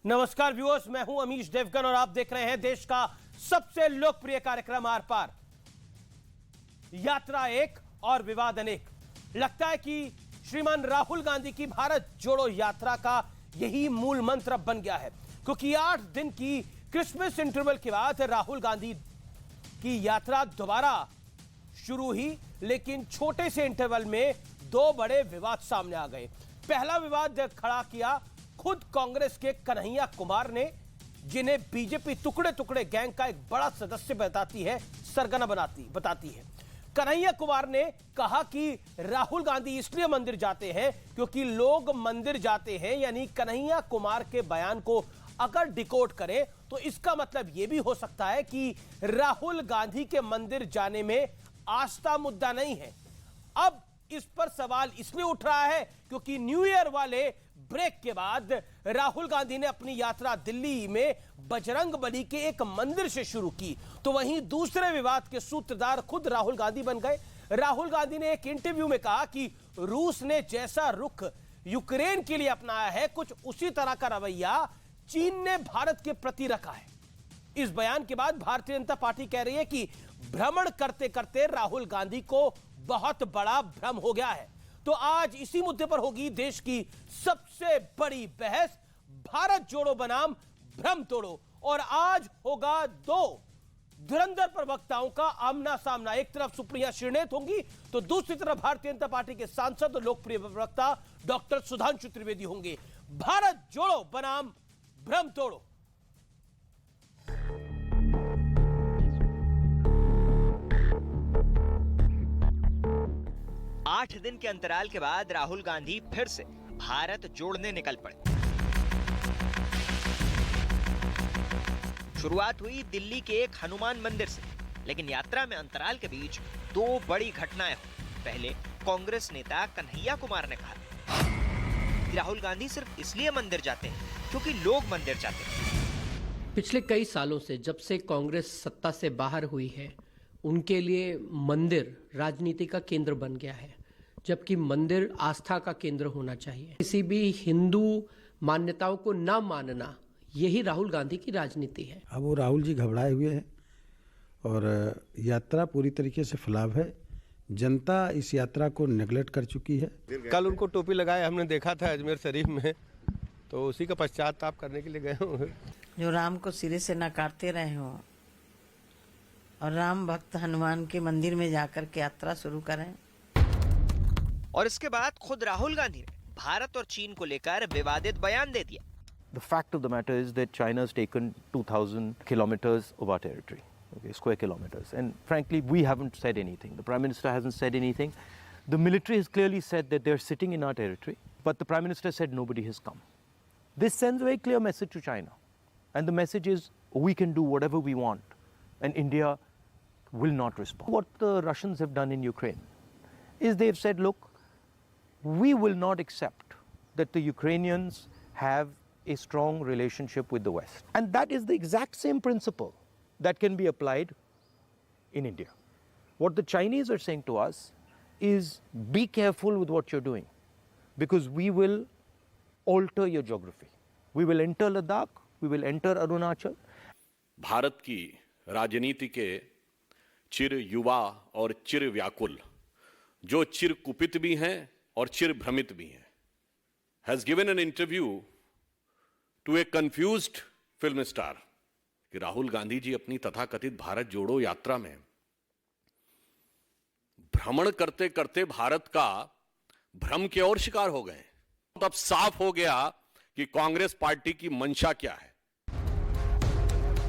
नमस्कार व्यूअर्स, मैं हूं अमीश देवगन और आप देख रहे हैं देश का सबसे लोकप्रिय कार्यक्रम आर पार। यात्रा एक और विवाद अनेक। लगता है कि श्रीमान राहुल गांधी की भारत जोड़ो यात्रा का यही मूल मंत्र बन गया है, क्योंकि 8 दिन की क्रिसमस इंटरवल के बाद राहुल गांधी की यात्रा दोबारा शुरू हुई, लेकिन छोटे से इंटरवल में 2 बड़े विवाद सामने आ गए। पहला विवाद खड़ा किया खुद कांग्रेस के कन्हैया कुमार ने, जिन्हें बीजेपी टुकड़े टुकड़े गैंग का एक बड़ा सदस्य बताती है, सरगना बताती है। कन्हैया कुमार ने कहा कि राहुल गांधी इसलिए मंदिर जाते हैं क्योंकि लोग मंदिर जाते हैं, यानी कन्हैया कुमार के बयान को अगर डिकोड करें तो इसका मतलब यह भी हो सकता है कि राहुल गांधी के मंदिर जाने में आस्था मुद्दा नहीं है। अब इस पर सवाल इसलिए उठ रहा है क्योंकि न्यू ईयर वाले ब्रेक के बाद राहुल गांधी ने अपनी यात्रा दिल्ली में बजरंगबली के एक मंदिर से शुरू की, तो वहीं दूसरे विवाद के सूत्रधार खुद राहुल गांधी बन गए। राहुल गांधी ने एक इंटरव्यू में कहा कि रूस ने जैसा रुख यूक्रेन के लिए अपनाया है, कुछ उसी तरह का रवैया चीन ने भारत के प्रति रखा है। इस बयान के बाद भारतीय जनता पार्टी कह रही है कि भ्रमण करते करते राहुल गांधी को बहुत बड़ा भ्रम हो गया है। तो आज इसी मुद्दे पर होगी देश की सबसे बड़ी बहस, भारत जोड़ो बनाम भ्रम तोड़ो। और आज होगा 2 धुरंधर प्रवक्ताओं का आमना सामना। एक तरफ सुप्रिया श्रीनेत होंगी तो दूसरी तरफ भारतीय जनता पार्टी के सांसद और लोकप्रिय प्रवक्ता डॉक्टर सुधांशु त्रिवेदी होंगे। भारत जोड़ो बनाम भ्रम तोड़ो। आठ दिन के अंतराल के बाद राहुल गांधी फिर से भारत जोड़ने निकल पड़े। शुरुआत हुई दिल्ली के एक हनुमान मंदिर से, लेकिन यात्रा में अंतराल के बीच 2 बड़ी घटनाएं हुई। पहले कांग्रेस नेता कन्हैया कुमार ने कहा कि राहुल गांधी सिर्फ इसलिए मंदिर जाते हैं क्योंकि लोग मंदिर जाते हैं। पिछले कई सालों से, जब से कांग्रेस सत्ता से बाहर हुई है, उनके लिए मंदिर राजनीति का केंद्र बन गया है, जबकि मंदिर आस्था का केंद्र होना चाहिए। किसी भी हिंदू मान्यताओं को न मानना, यही राहुल गांधी की राजनीति है। अब वो राहुल जी घबराए हुए हैं और यात्रा पूरी तरीके से फ्लॉप है। जनता इस यात्रा को नेगलेक्ट कर चुकी है। कल उनको टोपी लगाए हमने देखा था अजमेर शरीफ में, तो उसी का पश्चाताप करने के लिए गए हूँ। जो राम को सिरे से नकारते रहे हो और राम भक्त हनुमान के मंदिर में जाकर के यात्रा शुरू करें। और इसके बाद खुद राहुल गांधी ने भारत और चीन को लेकर विवादित बयान दे दिया। The fact of the matter is that China has taken 2,000 kilometers of our territory, okay, square kilometers. And frankly, we haven't said anything. The Prime Minister hasn't said anything. The military has clearly said that they're sitting in our territory, but the Prime Minister said nobody has come. This sends a very clear message to China. And the message is we can do whatever we want, and India will not respond. What the Russians have done in Ukraine is they've said, look, we will not accept that the Ukrainians have a strong relationship with the West. And that is the exact same principle that can be applied in India. What the Chinese are saying to us is be careful with what you're doing, because we will alter your geography. We will enter Ladakh, we will enter Arunachal. Bharat की राजनीति के चिर युवा और चिर व्याकुल, जो चिर कुपित भी हैं और चिर भ्रमित भी हैं, has given an interview to a confused film star कि राहुल गांधी जी अपनी तथाकथित भारत जोड़ो यात्रा में भ्रमण करते करते भारत का भ्रम के और शिकार हो गए। अब साफ हो गया कि कांग्रेस पार्टी की मंशा क्या है।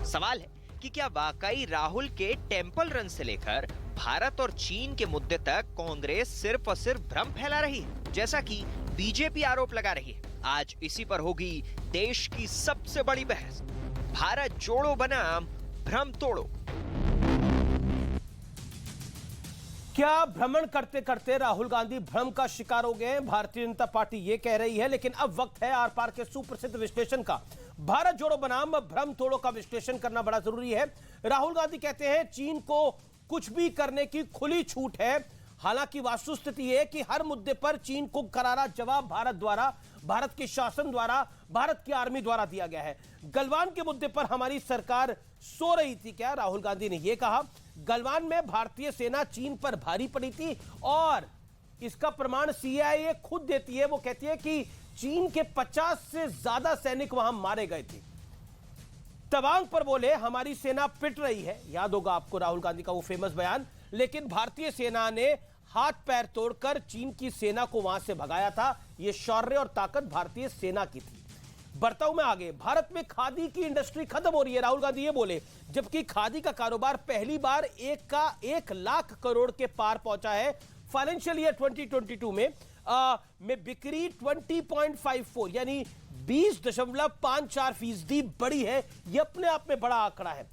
सवाल है कि क्या वाकई राहुल के टेंपल रन से लेकर भारत और चीन के मुद्दे तक कांग्रेस सिर्फ और सिर्फ भ्रम फैला रही है, जैसा कि बीजेपी आरोप लगा रही है। आज इसी पर होगी देश की सबसे बड़ी बहस, भारत जोड़ो बनाम भ्रम तोड़ो। क्या भ्रमण करते करते राहुल गांधी भ्रम का शिकार हो गए? भारतीय जनता पार्टी यह कह रही है, लेकिन अब वक्त है आर पार के सुप्रसिद्ध विश्लेषण का। भारत जोड़ो बनाम भ्रम तोड़ो का विश्लेषण करना बड़ा जरूरी है। राहुल गांधी कहते हैं चीन को कुछ भी करने की खुली छूट है। हालांकि वास्तुस्थिति है कि हर मुद्दे पर चीन को करारा जवाब भारत द्वारा भारत के शासन द्वारा, भारत की आर्मी द्वारा दिया गया है। गलवान के मुद्दे पर हमारी सरकार सो रही थी क्या? राहुल गांधी ने यह कहा। गलवान में भारतीय सेना चीन पर भारी पड़ी थी और इसका प्रमाण CIA खुद देती है। वो कहती है कि चीन के 50 से ज्यादा सैनिक वहां मारे गए थे। तवांग पर बोले हमारी सेना पिट रही है, याद होगा आपको राहुल गांधी का वो फेमस बयान। लेकिन भारतीय सेना ने हाथ पैर तोड़कर चीन की सेना को वहां से भगाया था। यह शौर्य और ताकत भारतीय सेना की थी। बढ़ता हूं मैं आगे। भारत में खादी की इंडस्ट्री खत्म हो रही है, राहुल गांधी ये बोले, जबकि खादी का कारोबार पहली बार 1 लाख करोड़ के पार पहुंचा है। फाइनेंशियल ईयर 2022 में बिक्री 20.54 यानी 20.54% बढ़ी है। यह अपने आप में बड़ा आंकड़ा है।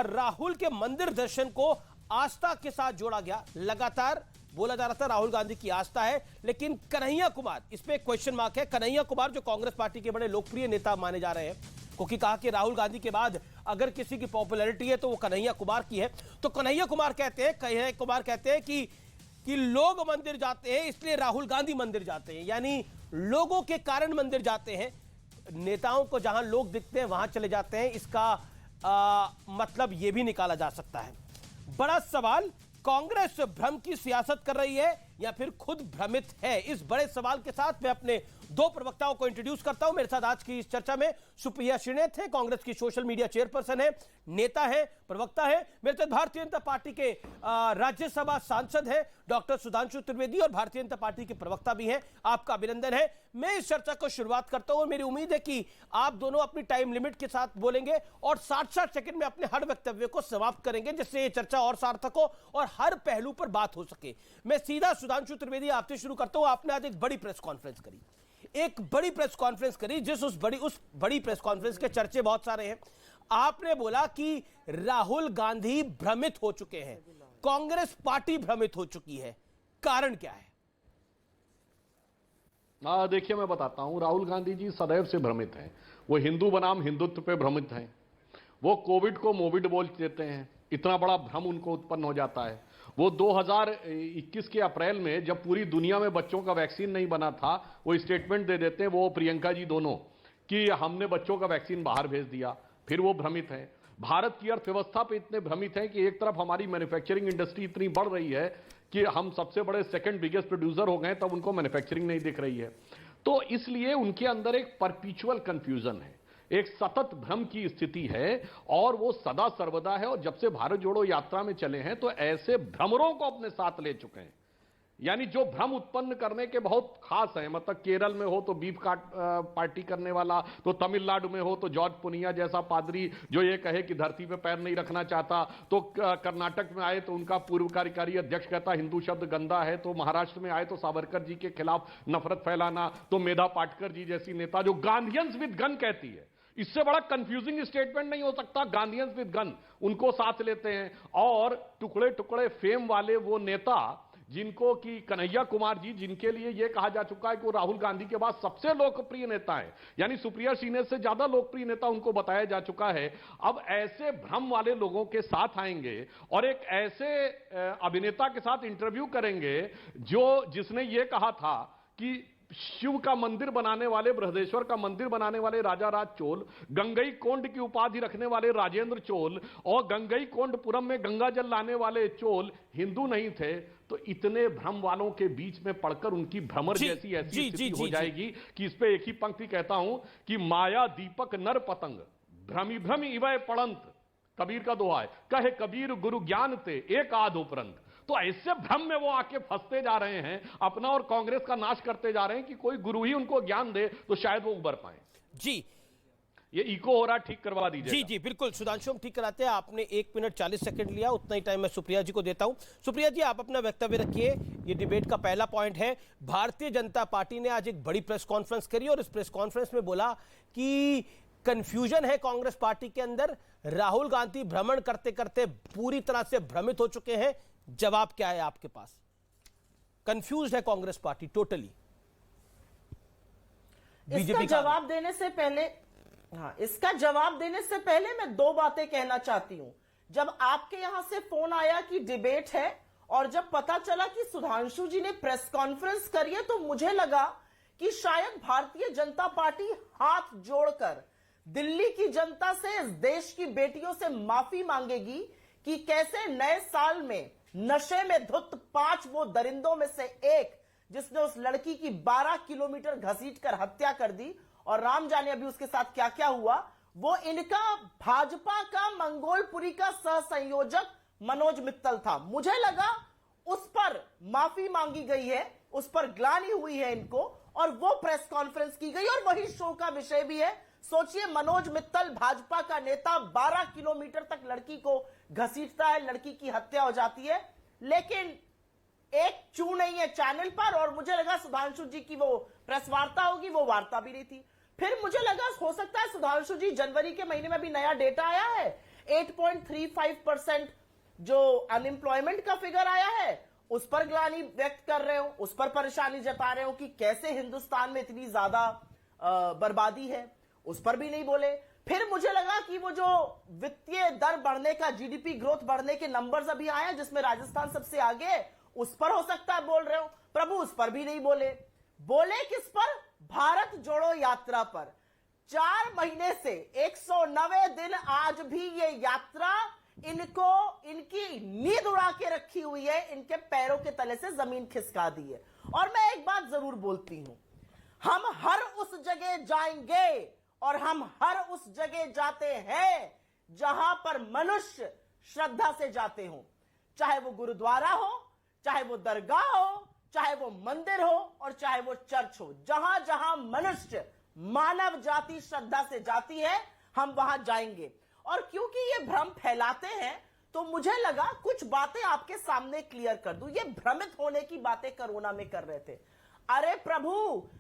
राहुल के मंदिर दर्शन को आस्था के साथ जोड़ा गया। लगातार बोला जा रहा था राहुल गांधी की आस्था है, लेकिन कन्हैया कुमार, इस पे क्वेश्चन मार्क है। कन्हैया कुमार जो कांग्रेस पार्टी के बड़े लोकप्रिय नेता माने जा रहे हैं, क्योंकि कहा कि राहुल गांधी के बाद अगर किसी की पॉपुलैरिटी है तो वो कन्हैया कुमार की है। तो कन्हैया कुमार कहते हैं कि लोग मंदिर जाते हैं इसलिए राहुल गांधी मंदिर जाते हैं, यानी लोगों के कारण मंदिर जाते हैं। नेताओं को जहां लोग दिखते हैं वहां चले जाते हैं। इसका मतलब यह भी निकाला जा सकता है। बड़ा सवाल, कांग्रेस भ्रम की सियासत कर रही है या फिर खुद भ्रमित है? इस बड़े सवाल के साथ मैं अपने दो प्रवक्ताओं को इंट्रोड्यूस करता हूं। मेरे साथ आज की इस चर्चा में सुप्रिया श्रीनेत है, कांग्रेस की सोशल मीडिया चेयरपर्सन है, नेता है, प्रवक्ता है। मेरे साथ भारतीय जनता पार्टी के राज्यसभा सांसद है डॉक्टर सुधांशु त्रिवेदी और भारतीय जनता पार्टी के प्रवक्ता भी हैं। आपका अभिनंदन है। मैं इस चर्चा को शुरुआत करता हूं और मेरी उम्मीद है कि आप दोनों अपनी टाइम लिमिट के साथ बोलेंगे और 60-60 सेकंड में अपने हर वक्तव्य को समाप्त करेंगे, जिससे ये चर्चा और सार्थक हो और हर पहलू पर बात हो सके। मैं सीधा सुधांशु त्रिवेदी आपसे शुरू करता हूं। आपने आज एक बड़ी प्रेस कॉन्फ्रेंस करी, उस बड़ी प्रेस कॉन्फ्रेंस के चर्चे बहुत सारे हैं। आपने बोला कि राहुल गांधी भ्रमित हो चुके हैं, कांग्रेस पार्टी भ्रमित हो चुकी है। कारण क्या है? देखिए, मैं बताता हूं। राहुल गांधी जी सदैव से भ्रमित हैं। वो हिंदू बनाम हिंदुत्व पे भ्रमित हैं। वो कोविड को मोविड बोल देते हैं। इतना बड़ा भ्रम उनको उत्पन्न हो जाता है। वो 2021 के अप्रैल में जब पूरी दुनिया में बच्चों का वैक्सीन नहीं बना था, वो स्टेटमेंट दे देते हैं, वो प्रियंका जी दोनों, कि हमने बच्चों का वैक्सीन बाहर भेज दिया। फिर वो भ्रमित हैं। भारत की अर्थव्यवस्था पे इतने भ्रमित हैं कि एक तरफ हमारी मैन्युफैक्चरिंग इंडस्ट्री इतनी बढ़ रही है कि हम सबसे बड़े सेकंड बिगेस्ट प्रोड्यूसर हो गए, तब उनको मैन्युफैक्चरिंग नहीं दिख रही है। तो इसलिए उनके अंदर एक परपीचुअल कंफ्यूजन है, एक सतत भ्रम की स्थिति है और वो सदा सर्वदा है। और जब से भारत जोड़ो यात्रा में चले हैं तो ऐसे भ्रमरों को अपने साथ ले चुके हैं, यानी जो भ्रम उत्पन्न करने के बहुत खास हैं। मतलब केरल में हो तो बीफ काट पार्टी करने वाला, तो तमिलनाडु में हो तो जॉर्ज पुनिया जैसा पादरी जो ये कहे कि धरती पे पैर नहीं रखना चाहता, तो कर्नाटक में आए तो उनका पूर्व कार्यकारी अध्यक्ष कहता हिंदू शब्द गंदा है, तो महाराष्ट्र में आए तो सावरकर जी के खिलाफ नफरत फैलाना, तो मेधा पाटकर जी जैसी नेता जो गांधीयंस विद गन कहती है। इससे बड़ा कंफ्यूजिंग स्टेटमेंट नहीं हो सकता। गांधीयंस विद गन उनको साथ लेते हैं। और टुकड़े टुकड़े फेम वाले वो नेता जिनको कि कन्हैया कुमार जी, जिनके लिए यह कहा जा चुका है कि वो राहुल गांधी के बाद सबसे लोकप्रिय नेता है, यानी सुप्रिया श्रीनेत से ज्यादा लोकप्रिय नेता उनको बताया जा चुका है। अब ऐसे भ्रम वाले लोगों के साथ आएंगे और एक ऐसे अभिनेता के साथ इंटरव्यू करेंगे जिसने ये कहा था कि शिव का मंदिर बनाने वाले, बृहदेश्वर का मंदिर बनाने वाले राजा राज चोल, गंगई कोंड की उपाधि रखने वाले राजेंद्र चोल और गंगई कोंडपुरम में गंगा जल लाने वाले चोल हिंदू नहीं थे। तो इतने भ्रम वालों के बीच में पड़कर उनकी भ्रमर जैसी ऐसी स्थिति हो जाएगी कि इस पे एक ही पंक्ति कहता हूं कि माया दीपक नर पतंग भ्रमी भ्रम इवय पड़ंत, कबीर का दोहा है, कहे कबीर गुरु ज्ञान ते एक आध उपरंत। तो ऐसे भ्रम में वो आके फंसते जा रहे हैं, अपना और कांग्रेस का नाश करते जा रहे हैं कि कोई गुरु ही उनको ज्ञान दे तो शायद वो उबर पाए। जी, ये इको हो रहा, ठीक करवा दीजिए। जी बिल्कुल सुधांशु, हम ठीक कराते हैं। आपने 1 मिनट 40 सेकंड लिया, उतना ही टाइम मैं सुप्रिया जी को देता हूं। सुप्रिया जी, आप अपना वक्तव्य रखिए। ये डिबेट का पहला पॉइंट है। भारतीय जनता पार्टी ने आज एक बड़ी प्रेस कॉन्फ्रेंस करी और इस प्रेस कॉन्फ्रेंस में बोला कि कंफ्यूजन है कांग्रेस पार्टी के अंदर, राहुल गांधी भ्रमण करते करते पूरी तरह से भ्रमित हो चुके हैं। जवाब क्या है आपके पास? कंफ्यूज है कांग्रेस पार्टी टोटली। इसका जवाब देने से पहले मैं 2 बातें कहना चाहती हूं। जब आपके यहां से फोन आया कि डिबेट है और जब पता चला कि सुधांशु जी ने प्रेस कॉन्फ्रेंस करी है, तो मुझे लगा कि शायद भारतीय जनता पार्टी हाथ जोड़कर दिल्ली की जनता से, इस देश की बेटियों से माफी मांगेगी कि कैसे नए साल में नशे में धुत 5 वो दरिंदों में से एक जिसने उस लड़की की 12 किलोमीटर घसीटकर हत्या कर दी, और राम जाने अभी उसके साथ क्या क्या हुआ, वो इनका भाजपा का मंगोलपुरी का सह संयोजक मनोज मित्तल था। मुझे लगा उस पर माफी मांगी गई है, उस पर ग्लानि हुई है इनको, और वो प्रेस कॉन्फ्रेंस की गई, और वही शो का विषय भी है। सोचिए, मनोज मित्तल भाजपा का नेता 12 किलोमीटर तक लड़की को घसीटता है, लड़की की हत्या हो जाती है, लेकिन एक चू नहीं है चैनल पर। और मुझे लगा सुधांशु जी की वो प्रेस वार्ता होगी, वो वार्ता भी नहीं थी। फिर मुझे लगा हो सकता है सुधांशु जी जनवरी के महीने में भी नया डेटा आया है, 8.35% जो अनएम्प्लॉयमेंट का फिगर आया है, उस पर ग्लानि व्यक्त कर रहे हो, उस पर परेशानी जता रहे हो कि कैसे हिंदुस्तान में इतनी ज्यादा बर्बादी है, उस पर भी नहीं बोले। फिर मुझे लगा कि वो जो वित्तीय दर बढ़ने का, जीडीपी ग्रोथ बढ़ने के नंबर्स अभी आए हैं जिसमें राजस्थान सबसे आगे है, उस पर हो सकता है बोल रहे हो। प्रभु उस पर भी नहीं बोले। बोले किस पर? भारत जोड़ो यात्रा पर। 4 महीने से 190 दिन आज भी ये यात्रा इनको, इनकी नींद उड़ा के रखी हुई है, इनके पैरों के तले से जमीन खिसका दी है। और मैं एक बात जरूर बोलती हूं, हम हर उस जगह जाएंगे और हम हर उस जगह जाते हैं जहां पर मनुष्य श्रद्धा से जाते हो, चाहे वो गुरुद्वारा हो, चाहे वो दरगाह हो, चाहे वो मंदिर हो, और चाहे वो चर्च हो। जहां जहां मनुष्य, मानव जाति श्रद्धा से जाती है, हम वहां जाएंगे। और क्योंकि ये भ्रम फैलाते हैं, तो मुझे लगा कुछ बातें आपके सामने क्लियर कर दूं। ये भ्रमित होने की बातें कोरोना में कर रहे थे। अरे प्रभु,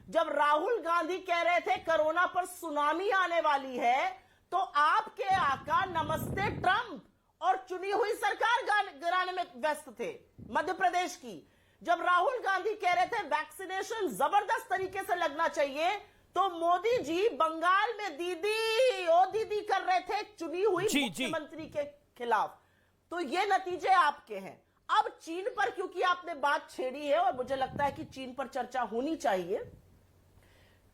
जब राहुल गांधी कह रहे थे कोरोना पर सुनामी आने वाली है, तो आपके आका नमस्ते ट्रंप और चुनी हुई सरकार गिराने में व्यस्त थे मध्य प्रदेश की। जब राहुल गांधी कह रहे थे वैक्सीनेशन जबरदस्त तरीके से लगना चाहिए, तो मोदी जी बंगाल में दीदी ओ दीदी कर रहे थे चुनी हुई मुख्यमंत्री के खिलाफ। तो ये नतीजे आपके हैं। अब चीन पर क्योंकि आपने बात छेड़ी है, और मुझे लगता है कि चीन पर चर्चा होनी चाहिए।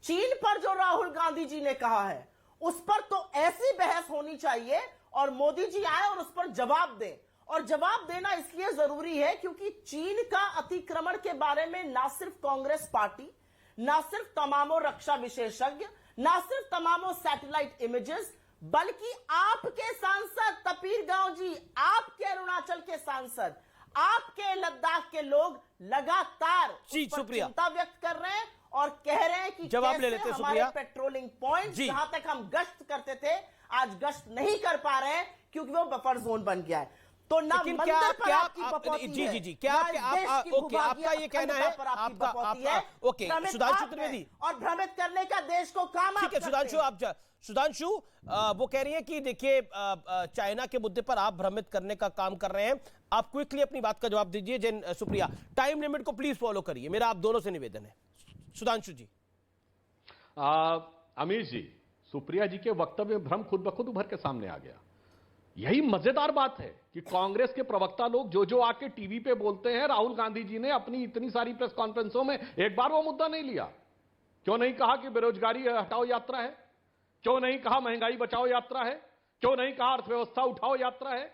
चीन पर जो राहुल गांधी जी ने कहा है, उस पर तो ऐसी बहस होनी चाहिए और मोदी जी आए और उस पर जवाब दें। और जवाब देना इसलिए जरूरी है क्योंकि चीन का अतिक्रमण के बारे में ना सिर्फ कांग्रेस पार्टी, ना सिर्फ तमामो रक्षा विशेषज्ञ, ना सिर्फ तमामो सैटेलाइट इमेजेस, बल्कि आपके सांसद तपीर गांव जी, आपके अरुणाचल के सांसद, आपके लद्दाख के लोग लगातार चिंता व्यक्त कर रहे हैं और कह रहे हैं कि जवाब ले लेते हमारे पेट्रोलिंग पॉइंट जहां तक हम गश्त करते थे, आज गश्त नहीं कर पा रहे हैं क्योंकि वो बफर जोन बन गया है। तो ना मंदिर पर आपकी बपौती है, क्या आपका ये कहना है, ओके सुधांशु त्रिवेदी, और भ्रमित करने का देश को काम। ठीक है सुधांशु, वो कह रही है कि देखिए चाइना के मुद्दे पर आप भ्रमित करने का काम कर रहे हैं। आप क्विकली अपनी बात का जवाब दीजिए। जैन सुप्रिया, टाइम लिमिट को प्लीज फॉलो करिए, मेरा आप दोनों से निवेदन है। सुधांशु जी। अमीर जी, सुप्रिया जी के वक्तव्य में भ्रम खुद ब खुद उभर के सामने आ गया। यही मजेदार बात है कि कांग्रेस के प्रवक्ता लोग जो आके टीवी पे बोलते हैं, राहुल गांधी जी ने अपनी इतनी सारी प्रेस कॉन्फ्रेंसों में एक बार वो मुद्दा नहीं लिया। क्यों नहीं कहा कि बेरोजगारी हटाओ यात्रा है? क्यों नहीं कहा महंगाई बचाओ यात्रा है? क्यों नहीं कहा अर्थव्यवस्था उठाओ यात्रा है?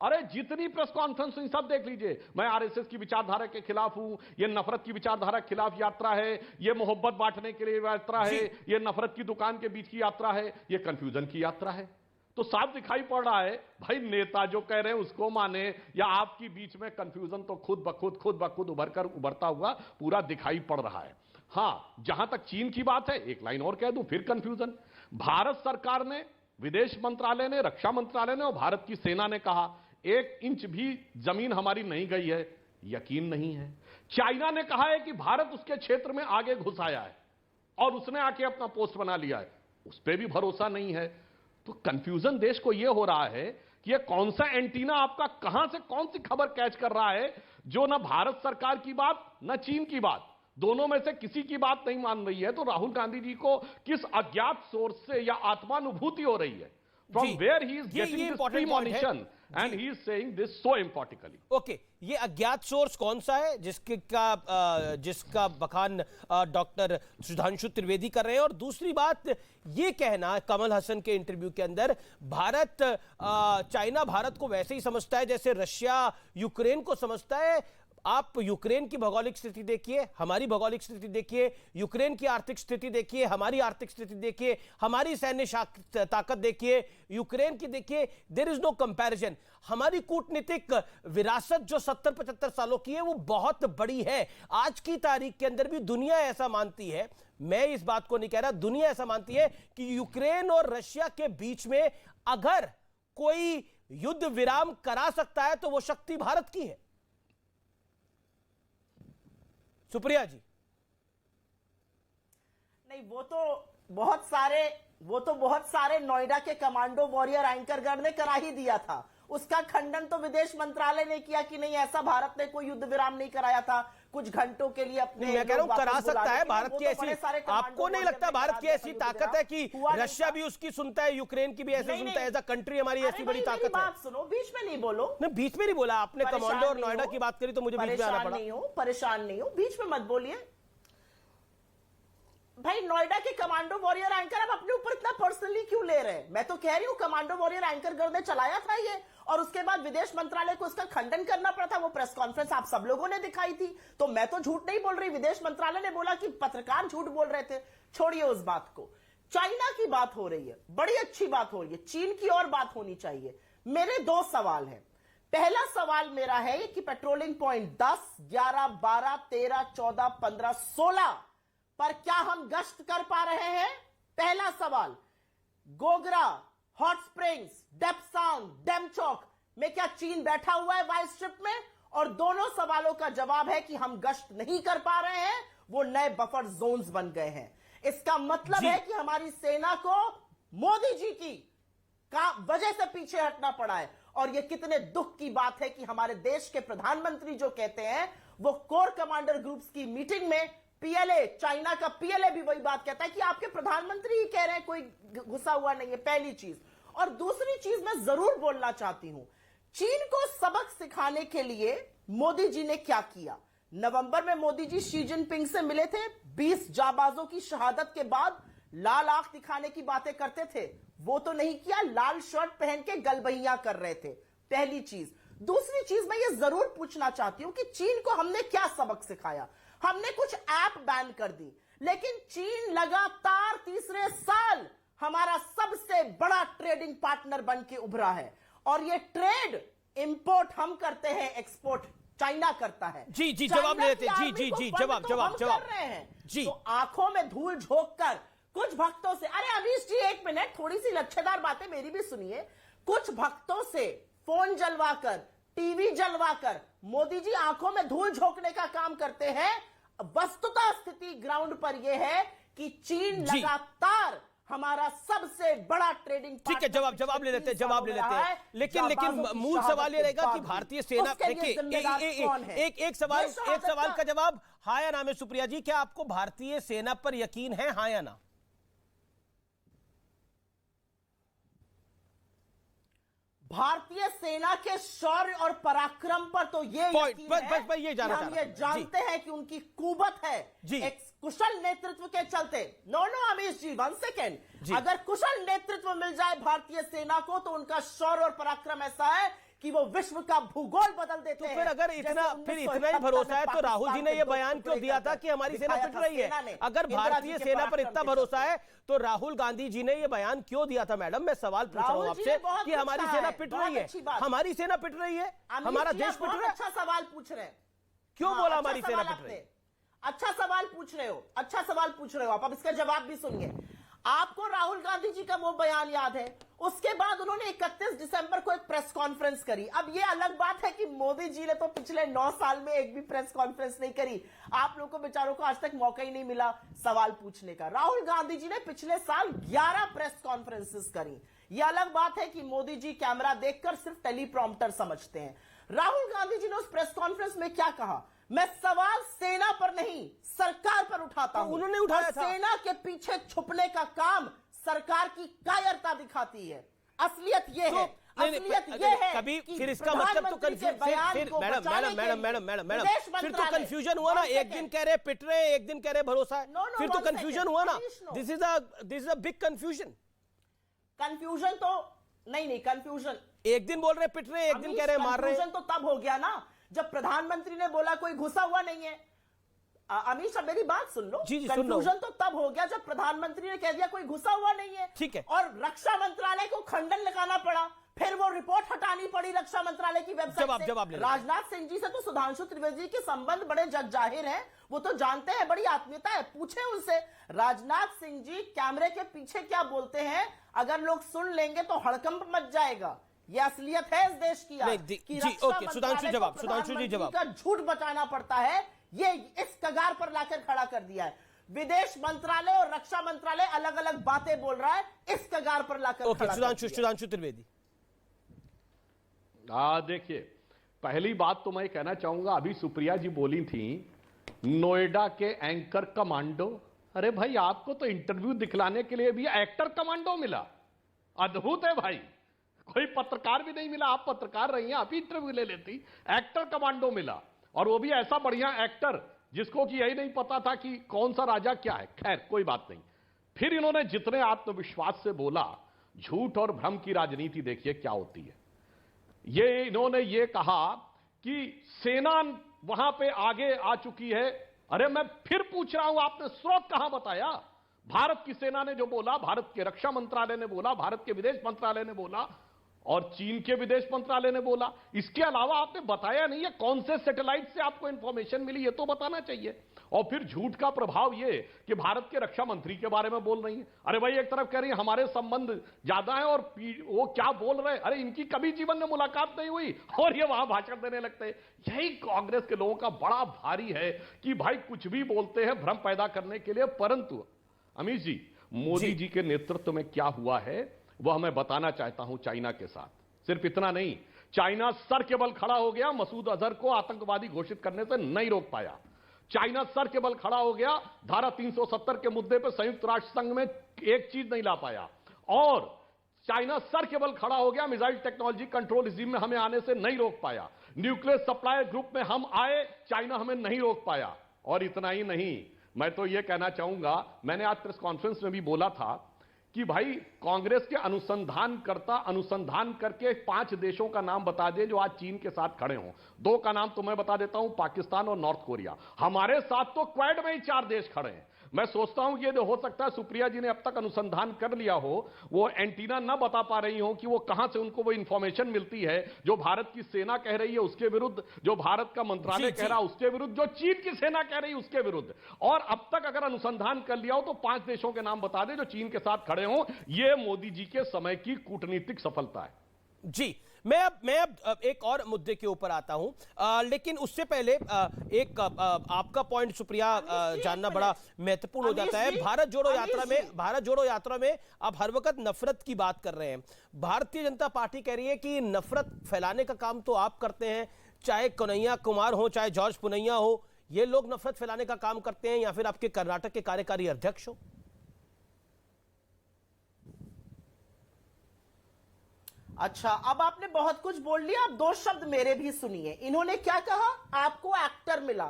अरे जितनी प्रेस कॉन्फ्रेंस हुई सब देख लीजिए। मैं आरएसएस की विचारधारा के खिलाफ हूं, ये नफरत की विचारधारा के खिलाफ यात्रा है, ये मोहब्बत बांटने के लिए यात्रा है, ये नफरत की दुकान के बीच की यात्रा है, ये कंफ्यूजन की यात्रा है। तो साफ दिखाई पड़ रहा है भाई, नेता जो कह रहे हैं उसको माने, या आपकी बीच में कंफ्यूजन तो खुद ब खुद उभरता हुआ पूरा दिखाई पड़ रहा है। हां, जहां तक चीन की बात है, एक लाइन और कह दूं, फिर कंफ्यूजन। भारत सरकार ने, विदेश मंत्रालय ने, रक्षा मंत्रालय ने और भारत की सेना ने कहा 1 इंच भी जमीन हमारी नहीं गई है, यकीन नहीं है। चाइना ने कहा है कि भारत उसके क्षेत्र में आगे घुस आया है और उसने आके अपना पोस्ट बना लिया है, उस पर भी भरोसा नहीं है। तो कंफ्यूजन देश को यह हो रहा है कि यह कौन सा एंटीना आपका कहां से कौन सी खबर कैच कर रहा है, जो ना भारत सरकार की बात ना चीन की बात, दोनों में से किसी की बात नहीं मान रही है। तो राहुल गांधी जी को किस अज्ञात सोर्स से या आत्मानुभूति हो रही है, from जी, where he is ये getting this important point है। premonition, and he is saying this so emphatically. Okay, ये अज्ञात सोर्स कौन सा है जिसका बखान डॉक्टर सुधांशु त्रिवेदी कर रहे हैं? और दूसरी बात ये कहना कमल हसन के इंटरव्यू के अंदर, चाइना भारत को वैसे ही समझता है जैसे रशिया यूक्रेन को समझता है। आप यूक्रेन की भौगोलिक स्थिति देखिए, हमारी भौगोलिक स्थिति देखिए, यूक्रेन की आर्थिक स्थिति देखिए, हमारी आर्थिक स्थिति देखिए, हमारी सैन्य ताकत देखिए, यूक्रेन की देखिए। There is no comparison. हमारी कूटनीतिक विरासत जो 70-75 सालों की है वो बहुत बड़ी है। आज की तारीख के अंदर भी दुनिया ऐसा मानती है, मैं इस बात को नहीं कह रहा, दुनिया ऐसा मानती है कि यूक्रेन और रशिया के बीच में अगर कोई युद्ध विराम करा सकता है तो वो शक्ति भारत की है। सुप्रिया जी। नहीं, वो तो बहुत सारे नोएडा के कमांडो वॉरियर एंकरगढ़ ने करा ही दिया था। उसका खंडन तो विदेश मंत्रालय ने किया कि नहीं, ऐसा भारत ने कोई युद्ध विराम नहीं कराया था कुछ घंटों के लिए अपने। मैं कह रहा हूं करा सकता है भारत की ऐसी, आपको नहीं लगता भारत की ऐसी ताकत है कि रशिया भी उसकी सुनता है, यूक्रेन की भी ऐसे सुनता है? एज अ कंट्री हमारी ऐसी बड़ी ताकत है। बात सुनो, बीच में नहीं बोलो। नहीं, बीच में नहीं बोला आपने। कमांडो और नोएडा की बात करी तो मुझे बीच में आना पड़ा। परेशान नहीं हो, बीच में मत बोलिए भाई। नोएडा के कमांडो वॉरियर एंकर अब अपने ऊपर इतना पर्सनली क्यों ले रहे हैं? मैं तो कह रही हूं कमांडो वॉरियर एंकरगढ़ ने चलाया था ये, और उसके बाद विदेश मंत्रालय को इसका खंडन करना पड़ा था। वो प्रेस कॉन्फ्रेंस आप सब लोगों ने दिखाई थी, तो मैं तो झूठ नहीं बोल रही। विदेश मंत्रालय ने बोला कि पत्रकार झूठ बोल रहे थे। छोड़िए उस बात को। चाइना की बात हो रही है, बड़ी अच्छी बात हो रही है। चीन की और बात होनी चाहिए। मेरे 2 सवाल हैं। पहला सवाल मेरा है कि पेट्रोलिंग पॉइंट 10, 11, 12, 13, 14, 15, 16 पर क्या हम गश्त कर पा रहे हैं? पहला सवाल। गोगरा, हॉट स्प्रिंग्स, डेप्सांग, डेमचौक में क्या चीन बैठा हुआ है वाइस स्ट्रिप में? और दोनों सवालों का जवाब है कि हम गश्त नहीं कर पा रहे हैं, वो नए बफर जोन्स बन गए हैं। इसका मतलब है कि हमारी सेना को मोदी जी की वजह से पीछे हटना पड़ा है। और यह कितने दुख की बात है कि हमारे देश के प्रधानमंत्री जो कहते हैं, वो कोर कमांडर ग्रुप्स की मीटिंग में पीएलए, चाइना का पीएलए भी वही बात कहता है कि आपके प्रधानमंत्री ही कह रहे हैं, कोई घुसा हुआ नहीं है। पहली चीज। और दूसरी चीज मैं जरूर बोलना चाहती हूं, चीन को सबक सिखाने के लिए मोदी जी ने क्या किया? नवंबर में मोदी जी शी जिनपिंग से मिले थे। 20 जाबाजों की शहादत के बाद लाल आंख दिखाने की बातें करते थे, वो तो नहीं किया। लाल शर्ट पहन के गलबहियां कर रहे थे। पहली चीज। दूसरी चीज मैं ये जरूर पूछना चाहती हूं कि चीन को हमने क्या सबक सिखाया? हमने कुछ ऐप बैन कर दी, लेकिन चीन लगातार तीसरे साल हमारा सबसे बड़ा ट्रेडिंग पार्टनर बन के उभरा है। और ये ट्रेड इंपोर्ट हम करते हैं, एक्सपोर्ट चाइना करता है। जी जी, जवाब लेते हैं। जी जवाब कर रहे हैं जी। तो आंखों में धूल झोंक कर कुछ भक्तों से, अरे अमीश जी 1 मिनट, थोड़ी सी लच्छेदार बातें मेरी भी सुनिए। कुछ भक्तों से फोन जलवाकर, टीवी जलवाकर मोदी जी आंखों में धूल झोंकने का काम करते हैं। वस्तुतः स्थिति ग्राउंड पर यह है कि चीन लगातार हमारा सबसे बड़ा ट्रेडिंग। ठीक है, जवाब ले लेते हैं। लेकिन मूल सवाल ये रहेगा कि भारतीय सेना, देखिए एक सवाल का जवाब हाँ या ना में। सुप्रिया जी, क्या आपको भारतीय सेना पर यकीन है, हाँ या ना? भारतीय सेना के शौर्य और पराक्रम पर तो ये यकीन है कि हम ये जानते हैं कि उनकी कुवत है एक कुशल नेतृत्व के चलते। नो अमीश जी, 1 सेकेंड। अगर कुशल नेतृत्व मिल जाए भारतीय सेना को तो उनका शौर्य और पराक्रम ऐसा है कि वो विश्व का भूगोल बदल देते हैं। तो फिर अगर इतना ही भरोसा है तो राहुल जी ने यह बयान क्यों दिया था कि हमारी सेना पिट रही है? अगर भारतीय सेना पर इतना भरोसा है तो राहुल गांधी जी ने यह बयान क्यों दिया था? मैडम, मैं सवाल पूछ रहा हूं आपसे कि हमारी सेना पिट रही है, हमारी सेना पिट रही है, हमारा देश पिट रहा है। अच्छा सवाल पूछ रहे हैं, क्यों बोला हमारी सेना पिट रही है? अच्छा सवाल पूछ रहे हो आप। अब इसका जवाब भी सुनिए। आपको राहुल गांधी जी का वो बयान याद है? उसके बाद उन्होंने 31 दिसंबर को एक प्रेस कॉन्फ्रेंस करी। अब ये अलग बात है कि मोदी जी ने तो पिछले 9 साल में एक भी प्रेस कॉन्फ्रेंस नहीं करी। आप लोगों को बेचारों को आज तक मौका ही नहीं मिला सवाल पूछने का। राहुल गांधी जी ने पिछले साल 11 प्रेस कॉन्फ्रेंसेस करी। यह अलग बात है कि मोदी जी कैमरा देखकर सिर्फ टेलीप्रॉम्प्टर समझते हैं। राहुल गांधी जी ने उस प्रेस कॉन्फ्रेंस में क्या कहा? मैं सवाल सेना पर नहीं, सरकार पर उठाता हूं। उन्होंने उठाया था। सेना के पीछे छुपने का काम सरकार की कायरता दिखाती है। असलियत ये है, असलियत ये है कभी कि फिर इसका मतलब तो प्रधानमंत्री के बयान को बचाने के लिए मैडम विदेश फिर तो मंत्रालय- कंफ्यूजन हुआ ना, One एक दिन second. कह रहे पिट रहे, एक दिन कह रहे भरोसा है, No, no, फिर तो one कंफ्यूजन second. हुआ ना। Manish, no. This is a big confusion. Confusion तो नहीं, कंफ्यूजन एक दिन बोल रहे पिट रहे, एक दिन कह रहे मार रहे। कंफ्यूजन तो तब हो गया ना जब प्रधानमंत्री ने बोला कोई घुसा हुआ नहीं है। अमीश साहब मेरी बात सुन लो। जी, सुन लो। कंफ्यूजन तो तब हो गया जब प्रधानमंत्री ने कह दिया कोई घुसा हुआ नहीं है। ठीक है। और रक्षा मंत्रालय को खंडन लगाना पड़ा, फिर वो रिपोर्ट हटानी पड़ी रक्षा मंत्रालय की वेबसाइट से। जवाब ले लो। राजनाथ सिंह जी से तो सुधांशु त्रिवेदी के संबंध बड़े जग जाहिर हैं, वो तो जानते हैं, बड़ी आत्मीयता है, पूछे उनसे। राजनाथ सिंह जी कैमरे के पीछे क्या बोलते हैं, अगर लोग सुन लेंगे तो हड़कंप मच जाएगा। ये असलियत है इस देश की आज, जी, कि जी, रक्षा ओके, सुधांशु मंत्रालय जवाब, को सुधांशु जी जवाब। प्रधानमंत्री का झूठ बचाना पड़ता है, ये इस कगार पर लाकर खड़ा कर दिया है। विदेश मंत्रालय और रक्षा मंत्रालय अलग अलग बातें बोल रहा है, इस कगार पर लाकर ओके, खड़ा कर दिया है। सुधांशु त्रिवेदी। देखिए, पहली बात तो मैं कहना चाहूंगा, अभी सुप्रिया जी बोली थी नोएडा के एंकर कमांडो। अरे भाई, आपको तो इंटरव्यू दिखलाने के लिए भी एक्टर कमांडो मिला। अद्भुत है भाई, कोई पत्रकार भी नहीं मिला। आप पत्रकार रही हैं, आप ही इंटरव्यू ले लेती। एक्टर कमांडो मिला, और वो भी ऐसा बढ़िया एक्टर जिसको कि यही नहीं पता था कि कौन सा राजा क्या है। खैर कोई बात नहीं। फिर इन्होंने जितने आत्मविश्वास से बोला, झूठ और भ्रम की राजनीति देखिए क्या होती है। ये इन्होंने ये कहा कि सेना वहां पे आगे आ चुकी है। अरे मैं फिर पूछ रहा हूं, आपने स्रोत कहां बताया? भारत की सेना ने जो बोला, भारत के रक्षा मंत्रालय ने बोला, भारत के विदेश मंत्रालय ने बोला, और चीन के विदेश मंत्रालय ने बोला। इसके अलावा आपने बताया नहीं है कौन से सैटेलाइट से आपको इंफॉर्मेशन मिली, ये तो बताना चाहिए। और फिर झूठ का प्रभाव ये कि भारत के रक्षा मंत्री के बारे में बोल रही है। अरे भाई, एक तरफ कह रही है हमारे संबंध ज्यादा है, और वो क्या बोल रहे हैं। अरे इनकी कभी जीवन में मुलाकात नहीं हुई और ये वहां भाषण देने लगते हैं। यही कांग्रेस के लोगों का बड़ा भारी है कि भाई कुछ भी बोलते हैं भ्रम पैदा करने के लिए। परंतु अमीश जी, मोदी जी के नेतृत्व में क्या हुआ है वह मैं बताना चाहता हूं चाइना के साथ। सिर्फ इतना नहीं, चाइना सर के बल खड़ा हो गया, मसूद अजहर को आतंकवादी घोषित करने से नहीं रोक पाया। चाइना सर के बल खड़ा हो गया, धारा 370 के मुद्दे पर संयुक्त राष्ट्र संघ में एक चीज नहीं ला पाया। और चाइना सर के बल खड़ा हो गया, मिसाइल टेक्नोलॉजी कंट्रोल रिजीम में हमें आने से नहीं रोक पाया। न्यूक्लियर सप्लायर ग्रुप में हम आए, चाइना हमें नहीं रोक पाया। और इतना ही नहीं, मैं तो यह कहना चाहूंगा, मैंने आज प्रेस कॉन्फ्रेंस में भी बोला था कि भाई कांग्रेस के अनुसंधानकर्ता अनुसंधान करके 5 देशों का नाम बता दें जो आज चीन के साथ खड़े हों। 2 का नाम तो मैं बता देता हूं, पाकिस्तान और नॉर्थ कोरिया। हमारे साथ तो क्वाड में ही 4 देश खड़े हैं। मैं सोचता हूं कि ये जो हो सकता है सुप्रिया जी ने अब तक अनुसंधान कर लिया हो, वो एंटीना ना बता पा रही हो कि वो कहां से उनको वो इंफॉर्मेशन मिलती है जो भारत की सेना कह रही है उसके विरुद्ध, जो भारत का मंत्रालय कह रहा है उसके विरुद्ध, जो चीन की सेना कह रही है उसके विरुद्ध। और अब तक अगर अनुसंधान कर लिया हो तो 5 देशों के नाम बता दे जो चीन के साथ खड़े हों। ये मोदी जी के समय की कूटनीतिक सफलता है। जी, मैं अब एक और मुद्दे के ऊपर आता हूं, लेकिन उससे पहले एक आपका पॉइंट सुप्रिया जानना बड़ा महत्वपूर्ण हो जाता है। भारत जोड़ो यात्रा में आप हर वक्त नफरत की बात कर रहे हैं। भारतीय जनता पार्टी कह रही है कि नफरत फैलाने का काम तो आप करते हैं, चाहे कन्हैया कुमार हो, चाहे जॉर्ज पुनैया हो, ये लोग नफरत फैलाने का काम करते हैं, या फिर आपके कर्नाटक के कार्यकारी अध्यक्ष हो। अच्छा, अब आपने बहुत कुछ बोल लिया, अब 2 शब्द मेरे भी सुनिए। इन्होंने क्या कहा, आपको एक्टर मिला।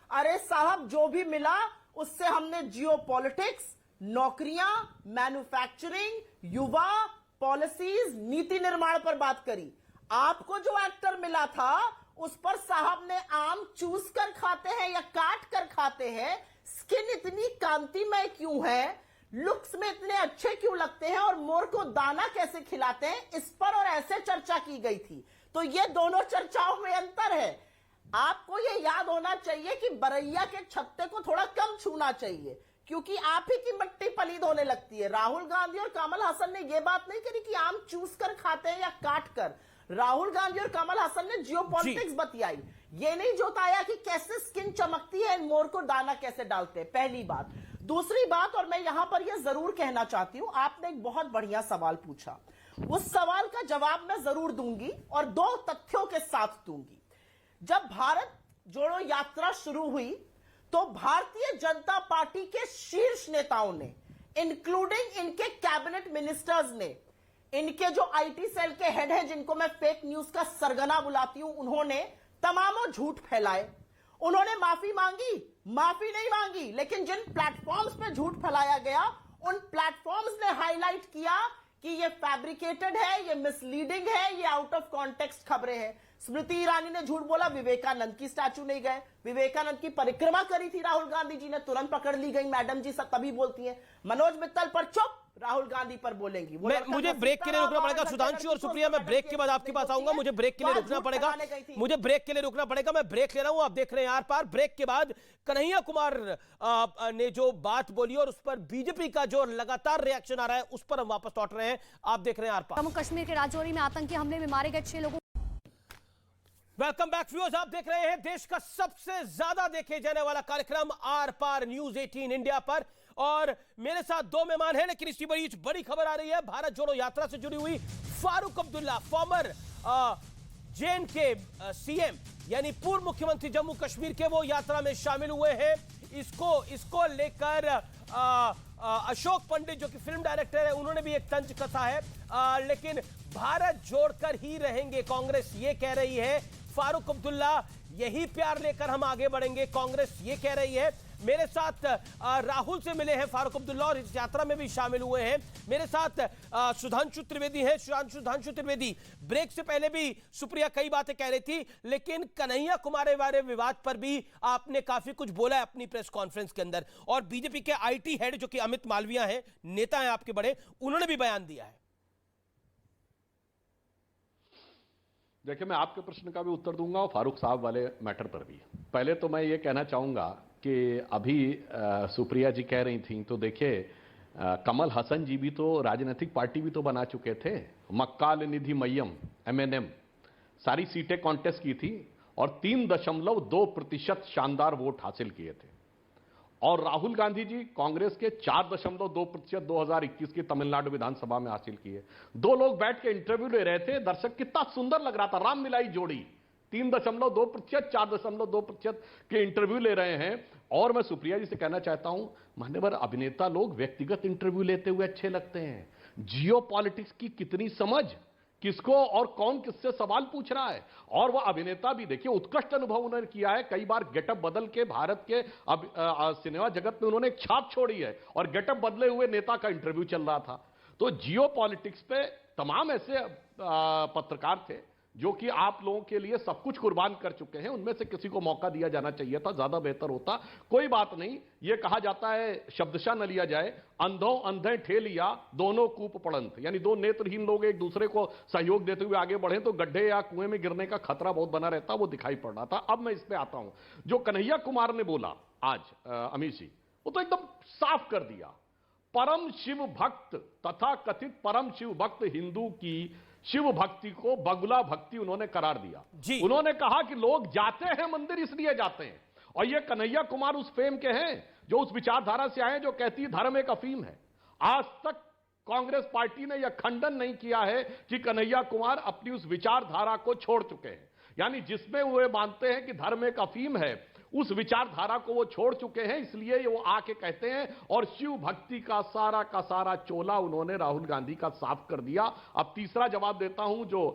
अरे साहब, जो भी मिला उससे हमने जियोपॉलिटिक्स, नौकरियां, मैन्युफैक्चरिंग, युवा, पॉलिसीज, नीति निर्माण पर बात करी। आपको जो एक्टर मिला था उस पर साहब ने आम चूस कर खाते हैं या काट कर खाते हैं, स्किन इतनी कांतिमय क्यों है, लुक्स में इतने अच्छे क्यों लगते हैं, और मोर को दाना कैसे खिलाते हैं, इस पर और ऐसे चर्चा की गई थी। तो ये दोनों चर्चाओं में अंतर है। आपको ये याद होना चाहिए कि बरैया के छत्ते को थोड़ा कम छूना चाहिए, क्योंकि आप ही की मिट्टी पलीद होने लगती है। राहुल गांधी और कमल हसन ने यह बात नहीं करी कि आम चूस कर खाते हैं या काट कर। राहुल गांधी और कमल हसन ने जियोपॉलिटिक्स बतियाई, ये नहीं जोताया कि कैसे स्किन चमकती है, मोर को दाना कैसे डालते हैं। पहली बात। दूसरी बात, और मैं यहां पर यह जरूर कहना चाहती हूं, आपने एक बहुत बढ़िया सवाल पूछा, उस सवाल का जवाब मैं जरूर दूंगी और 2 तथ्यों के साथ दूंगी। जब भारत जोड़ो यात्रा शुरू हुई तो भारतीय जनता पार्टी के शीर्ष नेताओं ने, इंक्लूडिंग इनके कैबिनेट मिनिस्टर्स ने, इनके जो आईटी सेल के हेड हैं, जिनको मैं फेक न्यूज का सरगना बुलाती हूं, उन्होंने तमामों झूठ फैलाए। उन्होंने माफी मांगी, माफी नहीं मांगी, लेकिन जिन प्लेटफॉर्म्स पे झूठ फैलाया गया, उन प्लेटफॉर्म्स ने हाईलाइट किया कि ये फैब्रिकेटेड है, ये मिसलीडिंग है, ये आउट ऑफ कॉन्टेक्स्ट खबरें हैं। स्मृति ईरानी ने झूठ बोला, विवेकानंद की स्टैचू नहीं गए। विवेकानंद की परिक्रमा करी थी राहुल गांधी जी ने, तुरंत पकड़ ली गई। मैडम जी सब तभी बोलती हैं। मनोज मित्तल पर चुप, राहुल गांधी पर बोलेंगी। मुझे ब्रेक के लिए रुकना पड़ेगा। सुधांशु और सुप्रिया, मैं ब्रेक के बाद आपके पास आऊंगा। मुझे ब्रेक के लिए रुकना पड़ेगा, मुझे ब्रेक के लिए रुकना पड़ेगा। मैं ब्रेक ले रहा हूं, आप देख रहे हैं आर पार। ब्रेक के बाद कन्हैया कुमार ने जो बात बोली और उस पर बीजेपी का जो लगातार रिएक्शन आ रहा है, उस पर हम वापस लौट रहे हैं। आप देख रहे हैं आर पार। जम्मू कश्मीर के राजौरी में आतंकी हमले में मारे गए 6 लोगों। वेलकम बैक व्यूअर्स, आप देख रहे हैं देश का सबसे ज्यादा देखे जाने वाला कार्यक्रम आर पार न्यूज 18 इंडिया पर। और मेरे साथ दो मेहमान हैं, लेकिन इसी बीच बड़ी खबर आ रही है भारत जोड़ो यात्रा से जुड़ी हुई। फारूक अब्दुल्ला, फॉर्मर जे&के सीएम यानी पूर्व मुख्यमंत्री जम्मू कश्मीर के, वो यात्रा में शामिल हुए हैं। इसको लेकर अशोक पंडित जो कि फिल्म डायरेक्टर है, उन्होंने भी एक तंज कसा है। लेकिन भारत जोड़कर ही रहेंगे, कांग्रेस ये कह रही है। फारूक अब्दुल्ला, यही प्यार लेकर हम आगे बढ़ेंगे, कांग्रेस ये कह रही है। मेरे साथ राहुल से मिले हैं फारूक अब्दुल्ला और इस यात्रा में भी शामिल हुए हैं। मेरे साथ सुधांशु त्रिवेदी हैं। सुधांशु त्रिवेदी, ब्रेक से पहले भी सुप्रिया कई बातें कह रही थी, लेकिन कन्हैया कुमार वाले विवाद पर भी आपने काफी कुछ बोला है अपनी प्रेस कॉन्फ्रेंस के अंदर। और बीजेपी के आईटी हेड जो कि अमित मालविया हैं, नेता हैं आपके बड़े, उन्होंने भी बयान दिया है। देखिए, मैं आपके प्रश्न का भी उत्तर दूंगा और फारूक साहब वाले मैटर पर भी। पहले तो मैं ये कहना चाहूंगा कि अभी सुप्रिया जी कह रही थी, तो देखिए कमल हसन जी भी तो राजनीतिक पार्टी भी तो बना चुके थे। मक्काल निधि मय्यम MNM सारी सीटें कॉन्टेस्ट की थी और 3.2% शानदार वोट हासिल किए थे। और राहुल गांधी जी कांग्रेस के 4.2% 2021 की तमिलनाडु विधानसभा में हासिल किए। दो लोग बैठ के इंटरव्यू ले रहे थे, दर्शक कितना सुंदर लग रहा था, राम मिलाई जोड़ी। 3.2%, 4.2% के इंटरव्यू ले रहे हैं। और मैं सुप्रिया जी से कहना चाहता हूं, मान्यवर अभिनेता लोग व्यक्तिगत इंटरव्यू लेते हुए अच्छे लगते हैं। जियो पॉलिटिक्स की कितनी समझ, किसको और कौन किससे सवाल पूछ रहा है। और वह अभिनेता भी देखिए उत्कृष्ट अनुभव उन्होंने किया है। कई बार गेटअप बदल के भारत के सिनेमा जगत में उन्होंने एक छाप छोड़ी है और गेटअप बदले हुए नेता का इंटरव्यू चल रहा था। तो जियो पॉलिटिक्स पे तमाम ऐसे पत्रकार थे जो कि आप लोगों के लिए सब कुछ कुर्बान कर चुके हैं। उनमें से किसी को मौका दिया जाना चाहिए था, ज्यादा बेहतर होता। कोई बात नहीं, यह कहा जाता है, शब्दशः न लिया जाए, अंधों अंधे ठेलिया दोनों कूप पड़ंत, यानी दो नेत्रहीन लोग एक दूसरे को सहयोग देते हुए आगे बढ़े तो गड्ढे या कुएं में गिरने का खतरा बहुत बना रहता, वो दिखाई पड़ रहा था। अब मैं इस पे आता हूं, जो कन्हैया कुमार ने बोला आज अमित जी, वो तो एकदम साफ कर दिया। परम शिव भक्त तथा कथित परम शिव भक्त हिंदू की शिव भक्ति को बगुला भक्ति उन्होंने करार दिया। उन्होंने कहा कि लोग जाते हैं मंदिर इसलिए जाते हैं। और ये कन्हैया कुमार उस फेम के हैं जो उस विचारधारा से आए जो कहती धर्म एक अफीम है। आज तक कांग्रेस पार्टी ने यह खंडन नहीं किया है कि कन्हैया कुमार अपनी उस विचारधारा को छोड़ चुके हैं। यानी जिसमें वे मानते हैं कि धर्म एक अफीम है, उस विचारधारा को वो छोड़ चुके हैं, इसलिए वो आके कहते हैं। और शिव भक्ति का सारा चोला उन्होंने राहुल गांधी का साफ कर दिया। अब तीसरा जवाब देता हूं जो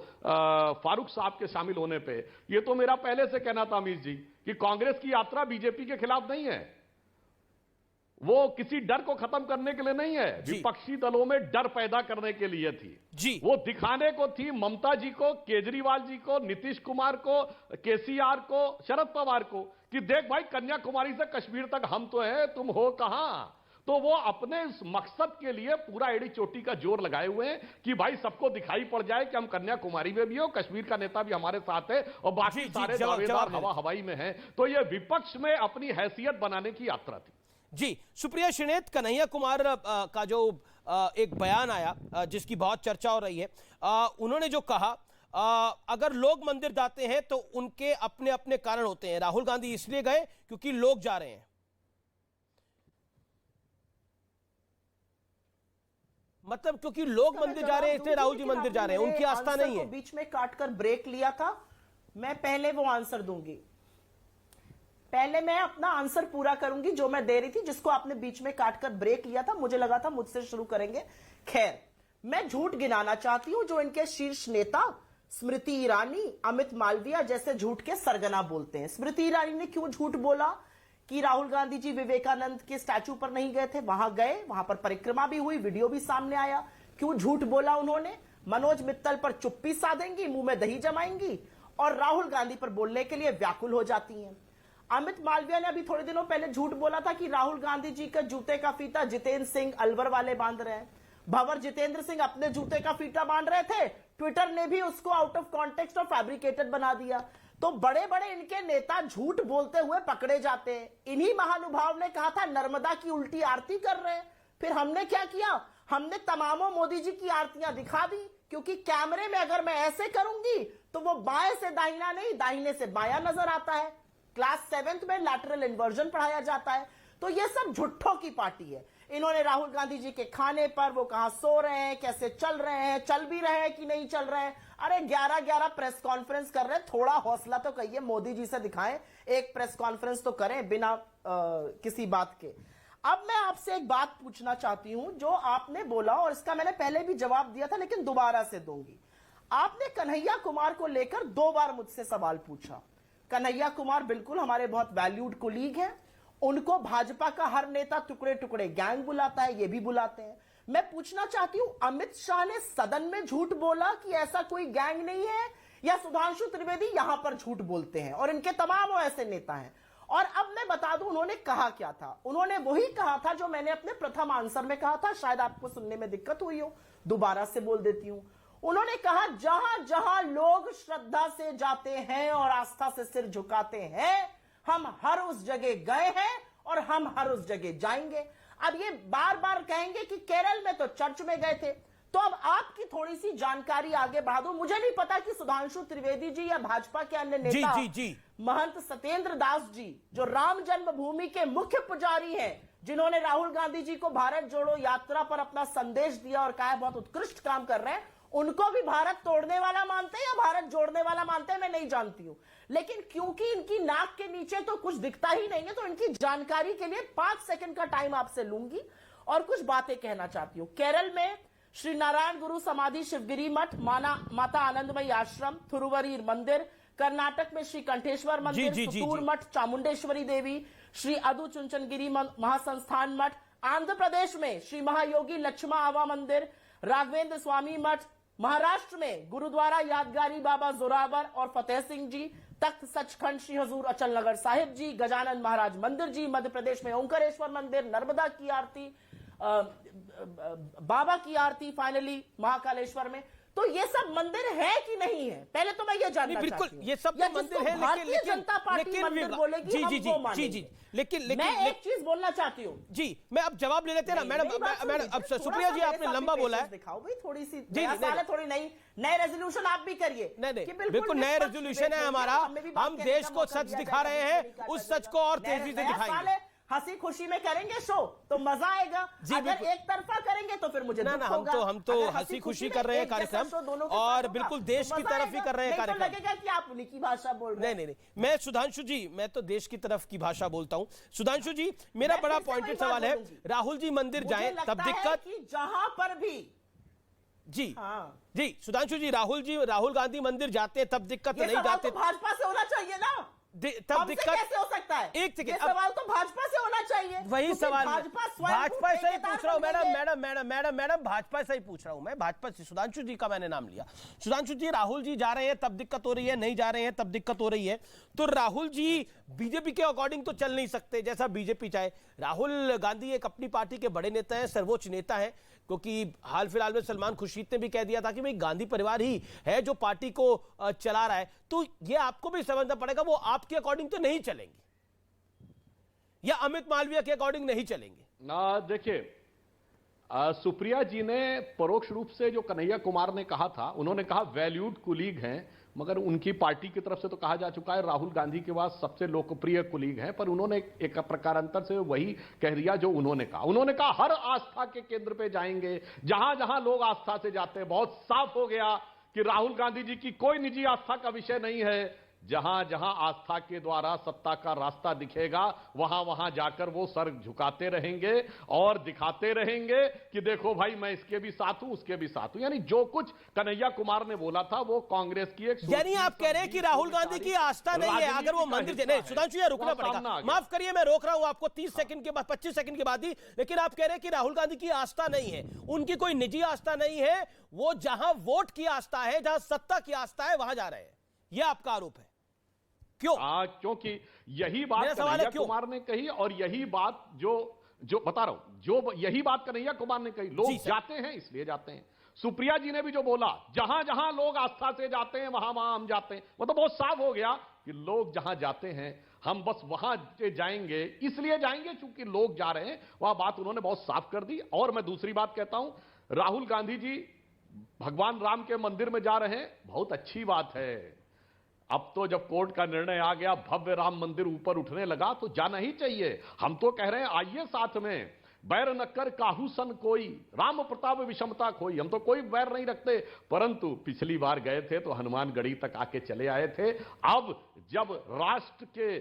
फारूक साहब के शामिल होने पे, ये तो मेरा पहले से कहना था अमित जी कि कांग्रेस की यात्रा बीजेपी के खिलाफ नहीं है, वो किसी डर को खत्म करने के लिए नहीं है, विपक्षी दलों में डर पैदा करने के लिए थी। वो दिखाने को थी ममता जी को, केजरीवाल जी को, नीतीश कुमार को, केसीआर को, शरद पवार को, कि देख भाई कन्याकुमारी से कश्मीर तक हम तो हैं, तुम हो कहां। तो वो अपने इस मकसद के लिए पूरा एड़ी चोटी का जोर लगाए हुए हैं कि भाई सबको दिखाई पड़ जाए कि हम कन्याकुमारी में भी हो, कश्मीर का नेता भी हमारे साथ है और बाकी सारे दावेदार हवाई में हैं। तो ये विपक्ष में अपनी हैसियत बनाने की यात्रा थी। जी सुप्रिया श्रीनेत, कन्हैया कुमार का जो एक बयान आया जिसकी बहुत चर्चा हो रही है, उन्होंने जो कहा अगर लोग मंदिर जाते हैं तो उनके अपने अपने कारण होते हैं। राहुल गांधी इसलिए गए क्योंकि लोग जा रहे हैं। मतलब क्योंकि लोग मंदिर जा रहे हैं इसलिए राहुल जी मंदिर जा रहे हैं, उनकी आस्था नहीं है। बीच में काटकर ब्रेक लिया था, मैं पहले वो आंसर दूंगी। पहले मैं अपना आंसर पूरा करूंगी जो मैं दे रही थी, जिसको आपने बीच में काटकर ब्रेक लिया था। मुझे लगा था मुझसे शुरू करेंगे। खैर, मैं झूठ गिनाना चाहती हूं जो इनके शीर्ष नेता स्मृति ईरानी, अमित मालविया जैसे झूठ के सरगना बोलते हैं। स्मृति ईरानी ने क्यों झूठ बोला कि राहुल गांधी जी विवेकानंद के स्टैचू पर नहीं गए थे? वहां गए, वहां पर परिक्रमा भी हुई, वीडियो भी सामने आया। क्यों झूठ बोला उन्होंने? मनोज मित्तल पर चुप्पी साधेंगी, मुंह में दही जमाएंगी और राहुल गांधी पर बोलने के लिए व्याकुल हो जाती हैं। अमित मालविया ने अभी थोड़े दिनों पहले झूठ बोला था कि राहुल गांधी जी का जूते का फीता जितेंद्र सिंह अलवर वाले बांध रहे हैं। भंवर जितेंद्र सिंह अपने जूते का फीता बांध रहे थे, ट्विटर ने भी उसको आउट ऑफ कॉन्टेक्स्ट और फैब्रिकेटेड बना दिया। तो बड़े बड़े इनके नेता झूठ बोलते हुए पकड़े जाते हैं। इन्हीं महानुभाव ने कहा था नर्मदा की उल्टी आरती कर रहे हैं। फिर हमने क्या किया? हमने तमामों मोदी जी की आरतियां दिखा दी, क्योंकि कैमरे में अगर मैं ऐसे करूंगी तो वो बाएं से दाहिना नहीं, दाहिने से बायां नजर आता है। क्लास 7th में लैटरल इन्वर्जन पढ़ाया जाता है। तो ये सब झुट्ठों की पार्टी है। इन्होंने राहुल गांधी जी के खाने पर, वो कहां सो रहे हैं, कैसे चल रहे हैं, चल भी रहे हैं कि नहीं चल रहे हैं। अरे 11-11 प्रेस कॉन्फ्रेंस कर रहे हैं, थोड़ा हौसला तो कहिए, मोदी जी से दिखाएं, एक प्रेस कॉन्फ्रेंस तो करें बिना किसी बात के। अब मैं आपसे एक बात पूछना चाहती हूं, जो आपने बोला और इसका मैंने पहले भी जवाब दिया था लेकिन दोबारा से दूंगी। आपने कन्हैया कुमार को लेकर 2 बार मुझसे सवाल पूछा। कन्हैया कुमार बिल्कुल हमारे बहुत वैल्यूड कोलीग हैं, उनको भाजपा का हर नेता टुकड़े टुकड़े गैंग बुलाता है, ये भी बुलाते हैं। मैं पूछना चाहती हूं, अमित शाह ने सदन में झूठ बोला कि ऐसा कोई गैंग नहीं है, या सुधांशु त्रिवेदी यहां पर झूठ बोलते हैं और इनके तमाम ऐसे नेता हैं? और अब मैं बता दूं उन्होंने कहा क्या था। उन्होंने वही कहा था जो मैंने अपने प्रथम आंसर में कहा था, शायद आपको सुनने में दिक्कत हुई हो, दोबारा से बोल देती हूं। उन्होंने कहा जहां जहां लोग श्रद्धा से जाते हैं और आस्था से सिर झुकाते हैं, हम हर उस जगह गए हैं और हम हर उस जगह जाएंगे। अब ये बार बार कहेंगे कि केरल में तो चर्च में गए थे, तो अब आपकी थोड़ी सी जानकारी आगे बढ़ा दूं। मुझे नहीं पता कि सुधांशु त्रिवेदी जी या भाजपा के अन्य नेता महंत सत्येंद्र दास जी, जो राम जन्मभूमि के मुख्य पुजारी हैं, जिन्होंने राहुल गांधी जी को भारत जोड़ो यात्रा पर अपना संदेश दिया और कहा बहुत उत्कृष्ट काम कर रहे हैं, उनको भी भारत तोड़ने वाला मानते हैं या भारत जोड़ने वाला मानते हैं मैं नहीं जानती हूं। लेकिन क्योंकि इनकी नाक के नीचे तो कुछ दिखता ही नहीं है, तो इनकी जानकारी के लिए 5 सेकंड का टाइम आपसे लूंगी और कुछ बातें कहना चाहती हूं। केरल में श्री नारायण गुरु समाधि शिवगिरी मठ, माता आनंदमयी आश्रम, थिरुवरी मंदिर, कर्नाटक में श्री कंठेश्वर मंदिर, सुतूर मठ, चामुंडेश्वरी देवी, श्री अदु चुंचनगिरी महासंस्थान मठ, आंध्र प्रदेश में श्री महायोगी लक्ष्मा आवा मंदिर, राघवेंद्र स्वामी मठ, महाराष्ट्र में गुरुद्वारा यादगारी बाबा जोरावर और फतेह सिंह जी, तख्त सचखंड श्री हजूर अचल नगर साहिब जी, गजानन महाराज मंदिर जी, मध्य प्रदेश में ओंकारेश्वर मंदिर, नर्मदा की आरती, बाबा की आरती, फाइनली महाकालेश्वर में। तो ये सब मंदिर है कि नहीं है? पहले तो मैं ये जानना चाहती हूं। ये सब तो मंदिर है, भारतीय जनता पार्टी मंदिर बोलेगी, हम वो मानेंगे। लेकिन मैं एक चीज बोलना चाहती हूँ जी, मैं अब जवाब ले लेते हैं ना मैडम। अब सुप्रिया जी आपने लंबा बोला है, दिखाओ भाई थोड़ी सी थोड़ी नए रेजोल्यूशन आप भी करिए। नहीं, बिल्कुल नया रेजोल्यूशन है हमारा। हम देश को सच दिखा रहे हैं, उस सच को और तेजी से दिखाएंगे। हंसी खुशी में करेंगे शो तो मजा आएगा, अगर एक तरफा करेंगे तो फिर मुझे हम तो हंसी खुशी कर रहे हैं कार्यक्रम, और बिल्कुल देश की तरफ ही कर रहे हैं कार्यक्रम। लगेगा कि आप उन्हीं की भाषा बोल रहे हैं। नहीं, मैं सुधांशु जी, मैं तो देश की तरफ की भाषा बोलता हूं। सुधांशु जी, मेरा बड़ा पॉइंटेड सवाल है, राहुल जी मंदिर जाएं तब दिक्कत, जहां पर भी जी सुधांशु जी, राहुल गांधी मंदिर जाते हैं तब दिक्कत नहीं जाते? भाजपा से होना चाहिए ना, तब दिक्कत कैसे हो सकता है? एक सेकंड, सवाल तो भाजपा से होना चाहिए। वही सवाल भाजपा से ही पूछ रहा हूं मैडम, भाजपा से ही पूछ रहा हूं मैं, भाजपा से। सुधांशु जी का मैंने नाम लिया। सुधांशु जी, राहुल जी जा रहे हैं तब दिक्कत हो रही है, नहीं जा रहे हैं तब दिक्कत हो रही है, तो राहुल जी बीजेपी के अकॉर्डिंग तो चल नहीं सकते जैसा बीजेपी चाहे। राहुल गांधी एक अपनी पार्टी के बड़े नेता है, सर्वोच्च नेता है, क्योंकि हाल फिलहाल में सलमान खुर्शीद ने भी कह दिया था कि भाई गांधी परिवार ही है जो पार्टी को चला रहा है। तो ये आपको भी समझना पड़ेगा, वो आपके अकॉर्डिंग तो नहीं चलेंगे या अमित मालविया के अकॉर्डिंग नहीं चलेंगे ना। देखिए, सुप्रिया जी ने परोक्ष रूप से जो कन्हैया कुमार ने कहा था, उन्होंने कहा वैल्यूड कुलीग हैं, मगर उनकी पार्टी की तरफ से तो कहा जा चुका है राहुल गांधी के बाद सबसे लोकप्रिय कुलीग हैं, पर उन्होंने एक प्रकारांतर से वही कह दिया जो उन्होंने कहा। उन्होंने कहा हर आस्था के केंद्र पे जाएंगे, जहां जहां लोग आस्था से जाते हैं। बहुत साफ हो गया कि राहुल गांधी जी की कोई निजी आस्था का विषय नहीं है, जहां जहां आस्था के द्वारा सत्ता का रास्ता दिखेगा वहां वहां जाकर वो सर झुकाते रहेंगे और दिखाते रहेंगे कि देखो भाई मैं इसके भी साथ हूं उसके भी साथ हूं। यानी जो कुछ कन्हैया कुमार ने बोला था वो कांग्रेस की एक, यानी आप कह रहे हैं कि राहुल गांधी की आस्था नहीं है अगर वो मंदिर नहीं, सुधांशु ये रुकना पड़ेगा, माफ करिए मैं रोक रहा हूं आपको 30 सेकंड के बाद 25 सेकंड के बाद ही, लेकिन आप कह रहे हैं कि राहुल गांधी की आस्था नहीं है, उनकी कोई निजी आस्था नहीं है, वो जहां वोट की आस्था है, जहां सत्ता की आस्था है वहां जा रहे हैं, यह आपका आरोप है। क्यों? क्योंकि यही बात कन्हैया कुमार ने कही और यही बात जो बता रहा हूं, जो यही बात कन्हैया कुमार ने कही, लोग जाते हैं इसलिए जाते हैं। सुप्रिया जी ने भी जो बोला, जहां जहां लोग आस्था से जाते हैं वहां वहां हम जाते हैं, वो तो बहुत साफ हो गया कि लोग जहां जाते हैं हम बस वहां जाएंगे, इसलिए जाएंगे क्योंकि लोग जा रहे हैं, वह बात उन्होंने बहुत साफ कर दी। और मैं दूसरी बात कहता हूं, राहुल गांधी जी भगवान राम के मंदिर में जा रहे हैं, बहुत अच्छी बात है। अब तो जब कोर्ट का निर्णय आ गया, भव्य राम मंदिर ऊपर उठने लगा, तो जाना ही चाहिए। हम तो कह रहे हैं आइए साथ में, बैर न कर काहू सन कोई, राम प्रताप विषमता खोई। हम तो कोई बैर नहीं रखते, परंतु पिछली बार गए थे तो हनुमानगढ़ी तक आके चले आए थे। अब जब राष्ट्र के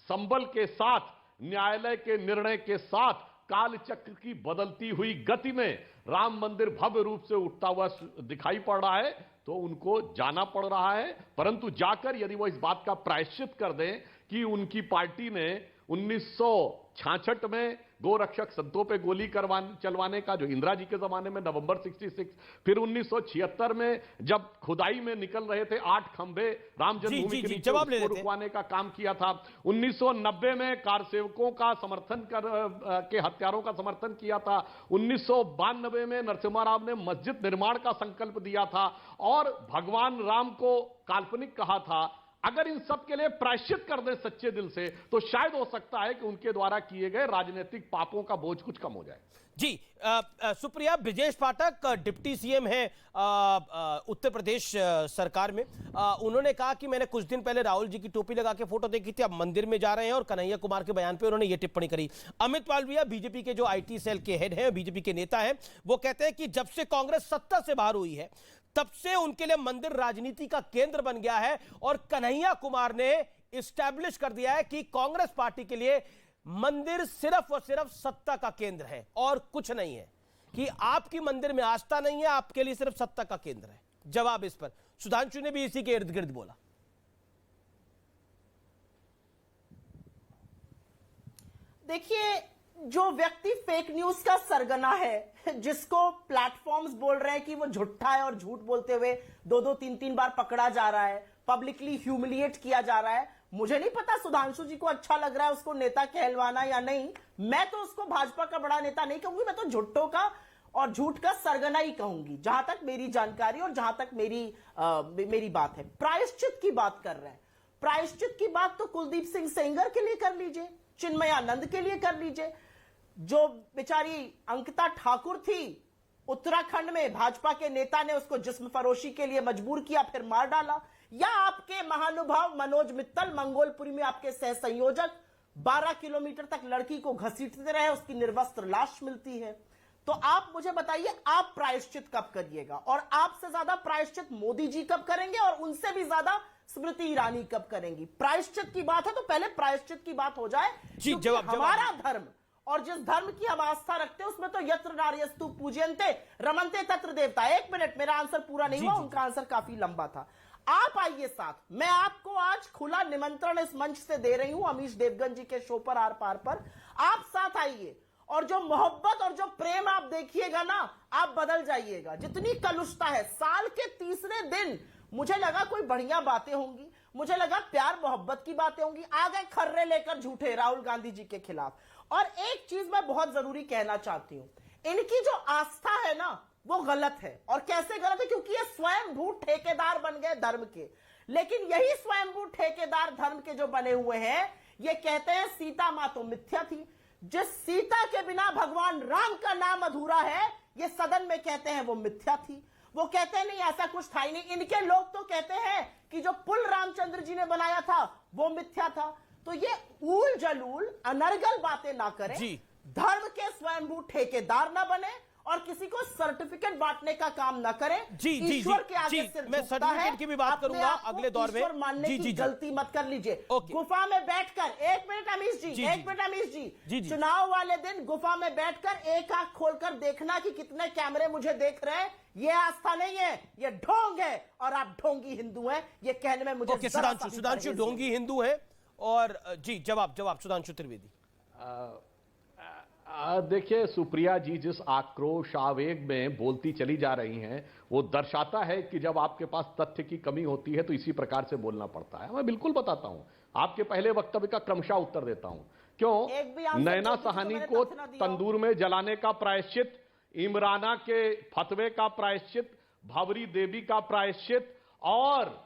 संबल के साथ, न्यायालय के निर्णय के साथ, कालचक्र की बदलती हुई गति में राम मंदिर भव्य रूप से उठता हुआ दिखाई पड़ रहा है, तो उनको जाना पड़ रहा है। परंतु जाकर यदि वो इस बात का प्रायश्चित कर दें कि उनकी पार्टी ने 1966 में गोरक्षक संतों पे गोली चलवाने का, जो इंदिरा जी के जमाने में नवंबर 66, फिर 1976 में जब खुदाई में निकल रहे थे 8 खंभे राम जन्मभूमि के नीचे, उसको रुकवाने का काम किया था। 1990 में कार सेवकों का समर्थन के हत्यारों का समर्थन किया था। 1992 में नरसिम्हा राव ने मस्जिद निर्माण का संकल्प दिया था और भगवान राम को काल्पनिक कहा था। अगर इन सब के लिए प्रायश्चित कर दें सच्चे दिल से, तो शायद हो सकता है कि उनके द्वारा किए गए राजनीतिक पापों का बोझ कुछ कम हो जाए। जी सुप्रिया, ब्रिजेश पाठक डिप्टी सीएम है उत्तर प्रदेश सरकार में, उन्होंने कहा कि मैंने कुछ दिन पहले राहुल जी की टोपी लगा के फोटो देखी थी, अब मंदिर में जा रहे हैं, और कन्हैया कुमार के बयान पे उन्होंने ये टिप्पणी करी। अमित मालवीय बीजेपी के जो आईटी सेल के हेड हैं, बीजेपी के नेता हैं, वो कहते हैं कि जब से कांग्रेस सत्ता से बाहर हुई है तब से उनके लिए मंदिर राजनीति का केंद्र बन गया है, और कन्हैया कुमार ने इस्टेब्लिश कर दिया है कि कांग्रेस पार्टी के लिए मंदिर सिर्फ और सिर्फ सत्ता का केंद्र है और कुछ नहीं है, कि आपकी मंदिर में आस्था नहीं है, आपके लिए सिर्फ सत्ता का केंद्र है। जवाब इस पर सुधांशु ने भी इसी के इर्द गिर्द बोला। देखिए, जो व्यक्ति फेक न्यूज का सरगना है, जिसको प्लेटफॉर्म्स बोल रहे हैं कि वो झूठा है और झूठ बोलते हुए 2-2, 3-3 बार पकड़ा जा रहा है, पब्लिकली ह्यूमिलिएट किया जा रहा है, मुझे नहीं पता सुधांशु जी को अच्छा लग रहा है उसको नेता कहलवाना या नहीं। मैं तो उसको भाजपा का बड़ा नेता नहीं कहूंगी, मैं तो झूठों का और झूठ का सरगना ही कहूंगी, जहां तक मेरी जानकारी और जहां तक मेरी बात है। प्रायश्चित की बात कर रहे हैं, प्रायश्चित की बात तो कुलदीप सिंह सेंगर के लिए कर लीजिए, चिन्मयानंद के लिए कर लीजिए, जो बेचारी अंकिता ठाकुर थी उत्तराखंड में, भाजपा के नेता ने उसको जिस्म फरोशी के लिए मजबूर किया, फिर मार डाला, या आपके महानुभाव मनोज मित्तल मंगोलपुरी में आपके सह संयोजक 12 किलोमीटर तक लड़की को घसीटते रहे, उसकी निर्वस्त्र लाश मिलती है। तो आप मुझे बताइए, आप प्रायश्चित कब करिएगा, और आपसे ज्यादा प्रायश्चित मोदी जी कब करेंगे, और उनसे भी ज्यादा स्मृति ईरानी कब करेंगी? प्रायश्चित की बात है तो पहले प्रायश्चित की बात हो जाए। हमारा धर्म और जिस धर्म की हम आस्था रखते हैं उसमें तो यत्र नार्यस्तु पूज्यन्ते रमन्ते तत्र देवता। 1 मिनट, मेरा आंसर पूरा नहीं हुआ, उनका आंसर काफी लंबा था। आप आइए साथ, मैं आपको आज खुला निमंत्रण इस मंच से दे रही हूं, अमीश देवगन जी के शो पर आर पार पर, आप साथ आइए, और जो मोहब्बत और जो प्रेम आप देखिएगा ना, आप बदल जाइएगा। जितनी कलुषता है, साल के तीसरे दिन मुझे लगा कोई बढ़िया बातें होंगी, मुझे लगा प्यार मोहब्बत की बातें होंगी, आ गए खर्रे लेकर झूठे राहुल गांधी जी के खिलाफ। और एक चीज मैं बहुत जरूरी कहना चाहती हूं, इनकी जो आस्था है ना वो गलत है। और कैसे गलत है? क्योंकि ये स्वयंभू ठेकेदार बन गए धर्म के। लेकिन यही स्वयंभू ठेकेदार धर्म के जो बने हुए हैं, ये कहते हैं सीता मां तो मिथ्या थी। जिस सीता के बिना भगवान राम का नाम अधूरा है, ये सदन में कहते हैं वो मिथ्या थी। वो कहते हैं नहीं ऐसा कुछ था ही नहीं। इनके लोग तो कहते हैं कि जो पुल रामचंद्र जी ने बनाया था वो मिथ्या था। तो ये ऊल जलूल अनर्गल बातें ना करें, धर्म के स्वयंभू ठेकेदार ना बने, और किसी को सर्टिफिकेट बांटने का काम न करें। जी, ईश्वर के आगे जी, सिर मैं झुकता सर्टिफिकेट है। की भी बात अपने करूंगा आप को अगले दौर में। ईश्वर मानने जी, की जी, जी। गलती मत कर लीजिए। ओके। गुफा में बैठकर, एक मिनट अमीश जी, एक मिनट अमीश जी, जी, जी। चुनाव वाले दिन गुफा में बैठकर एक आंख खोलकर देखना कि कितने कैमरे मुझे देख रहे हैं, ये आस्था नहीं है, ये ढोंग है, और आप ढोंगी हिंदू हैं, ये कहने में मुझे ओके, जरा सा भी सुधांशु परहेज ढोंगी हिंदू है। और जी, जवाब सुधांशु त्रिवेदी। देखिए, सुप्रिया जी जिस आक्रोश आवेग में बोलती चली जा रही हैं, वो दर्शाता है कि जब आपके पास तथ्य की कमी होती है तो इसी प्रकार से बोलना पड़ता है। मैं बिल्कुल बताता हूं, आपके पहले वक्तव्य का क्रमशः उत्तर देता हूं। क्यों नैना सहानी को तंदूर में जलाने का प्रायश्चित, इमराना के फतवे का प्रायश्चित, भावरी देवी का प्रायश्चित, और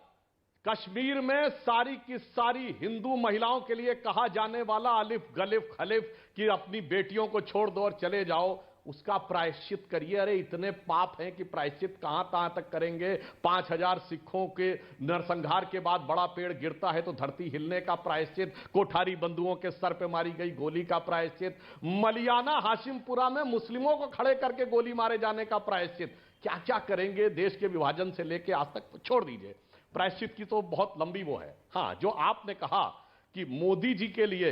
कश्मीर में सारी की सारी हिंदू महिलाओं के लिए कहा जाने वाला अलिफ गलिफ खलिफ कि अपनी बेटियों को छोड़ दो और चले जाओ, उसका प्रायश्चित करिए। अरे इतने पाप हैं कि प्रायश्चित कहां तक करेंगे। 5000 सिखों के नरसंहार के बाद बड़ा पेड़ गिरता है तो धरती हिलने का प्रायश्चित, कोठारी बंधुओं के सर पे मारी गई गोली का प्रायश्चित, मलियाना हाशिमपुरा में मुस्लिमों को खड़े करके गोली मारे जाने का प्रायश्चित, क्या क्या करेंगे देश के विभाजन से लेके आज तक, छोड़ दीजिए। प्रायश्चित की तो बहुत लंबी वो है। हां, जो आपने कहा कि मोदी जी के लिए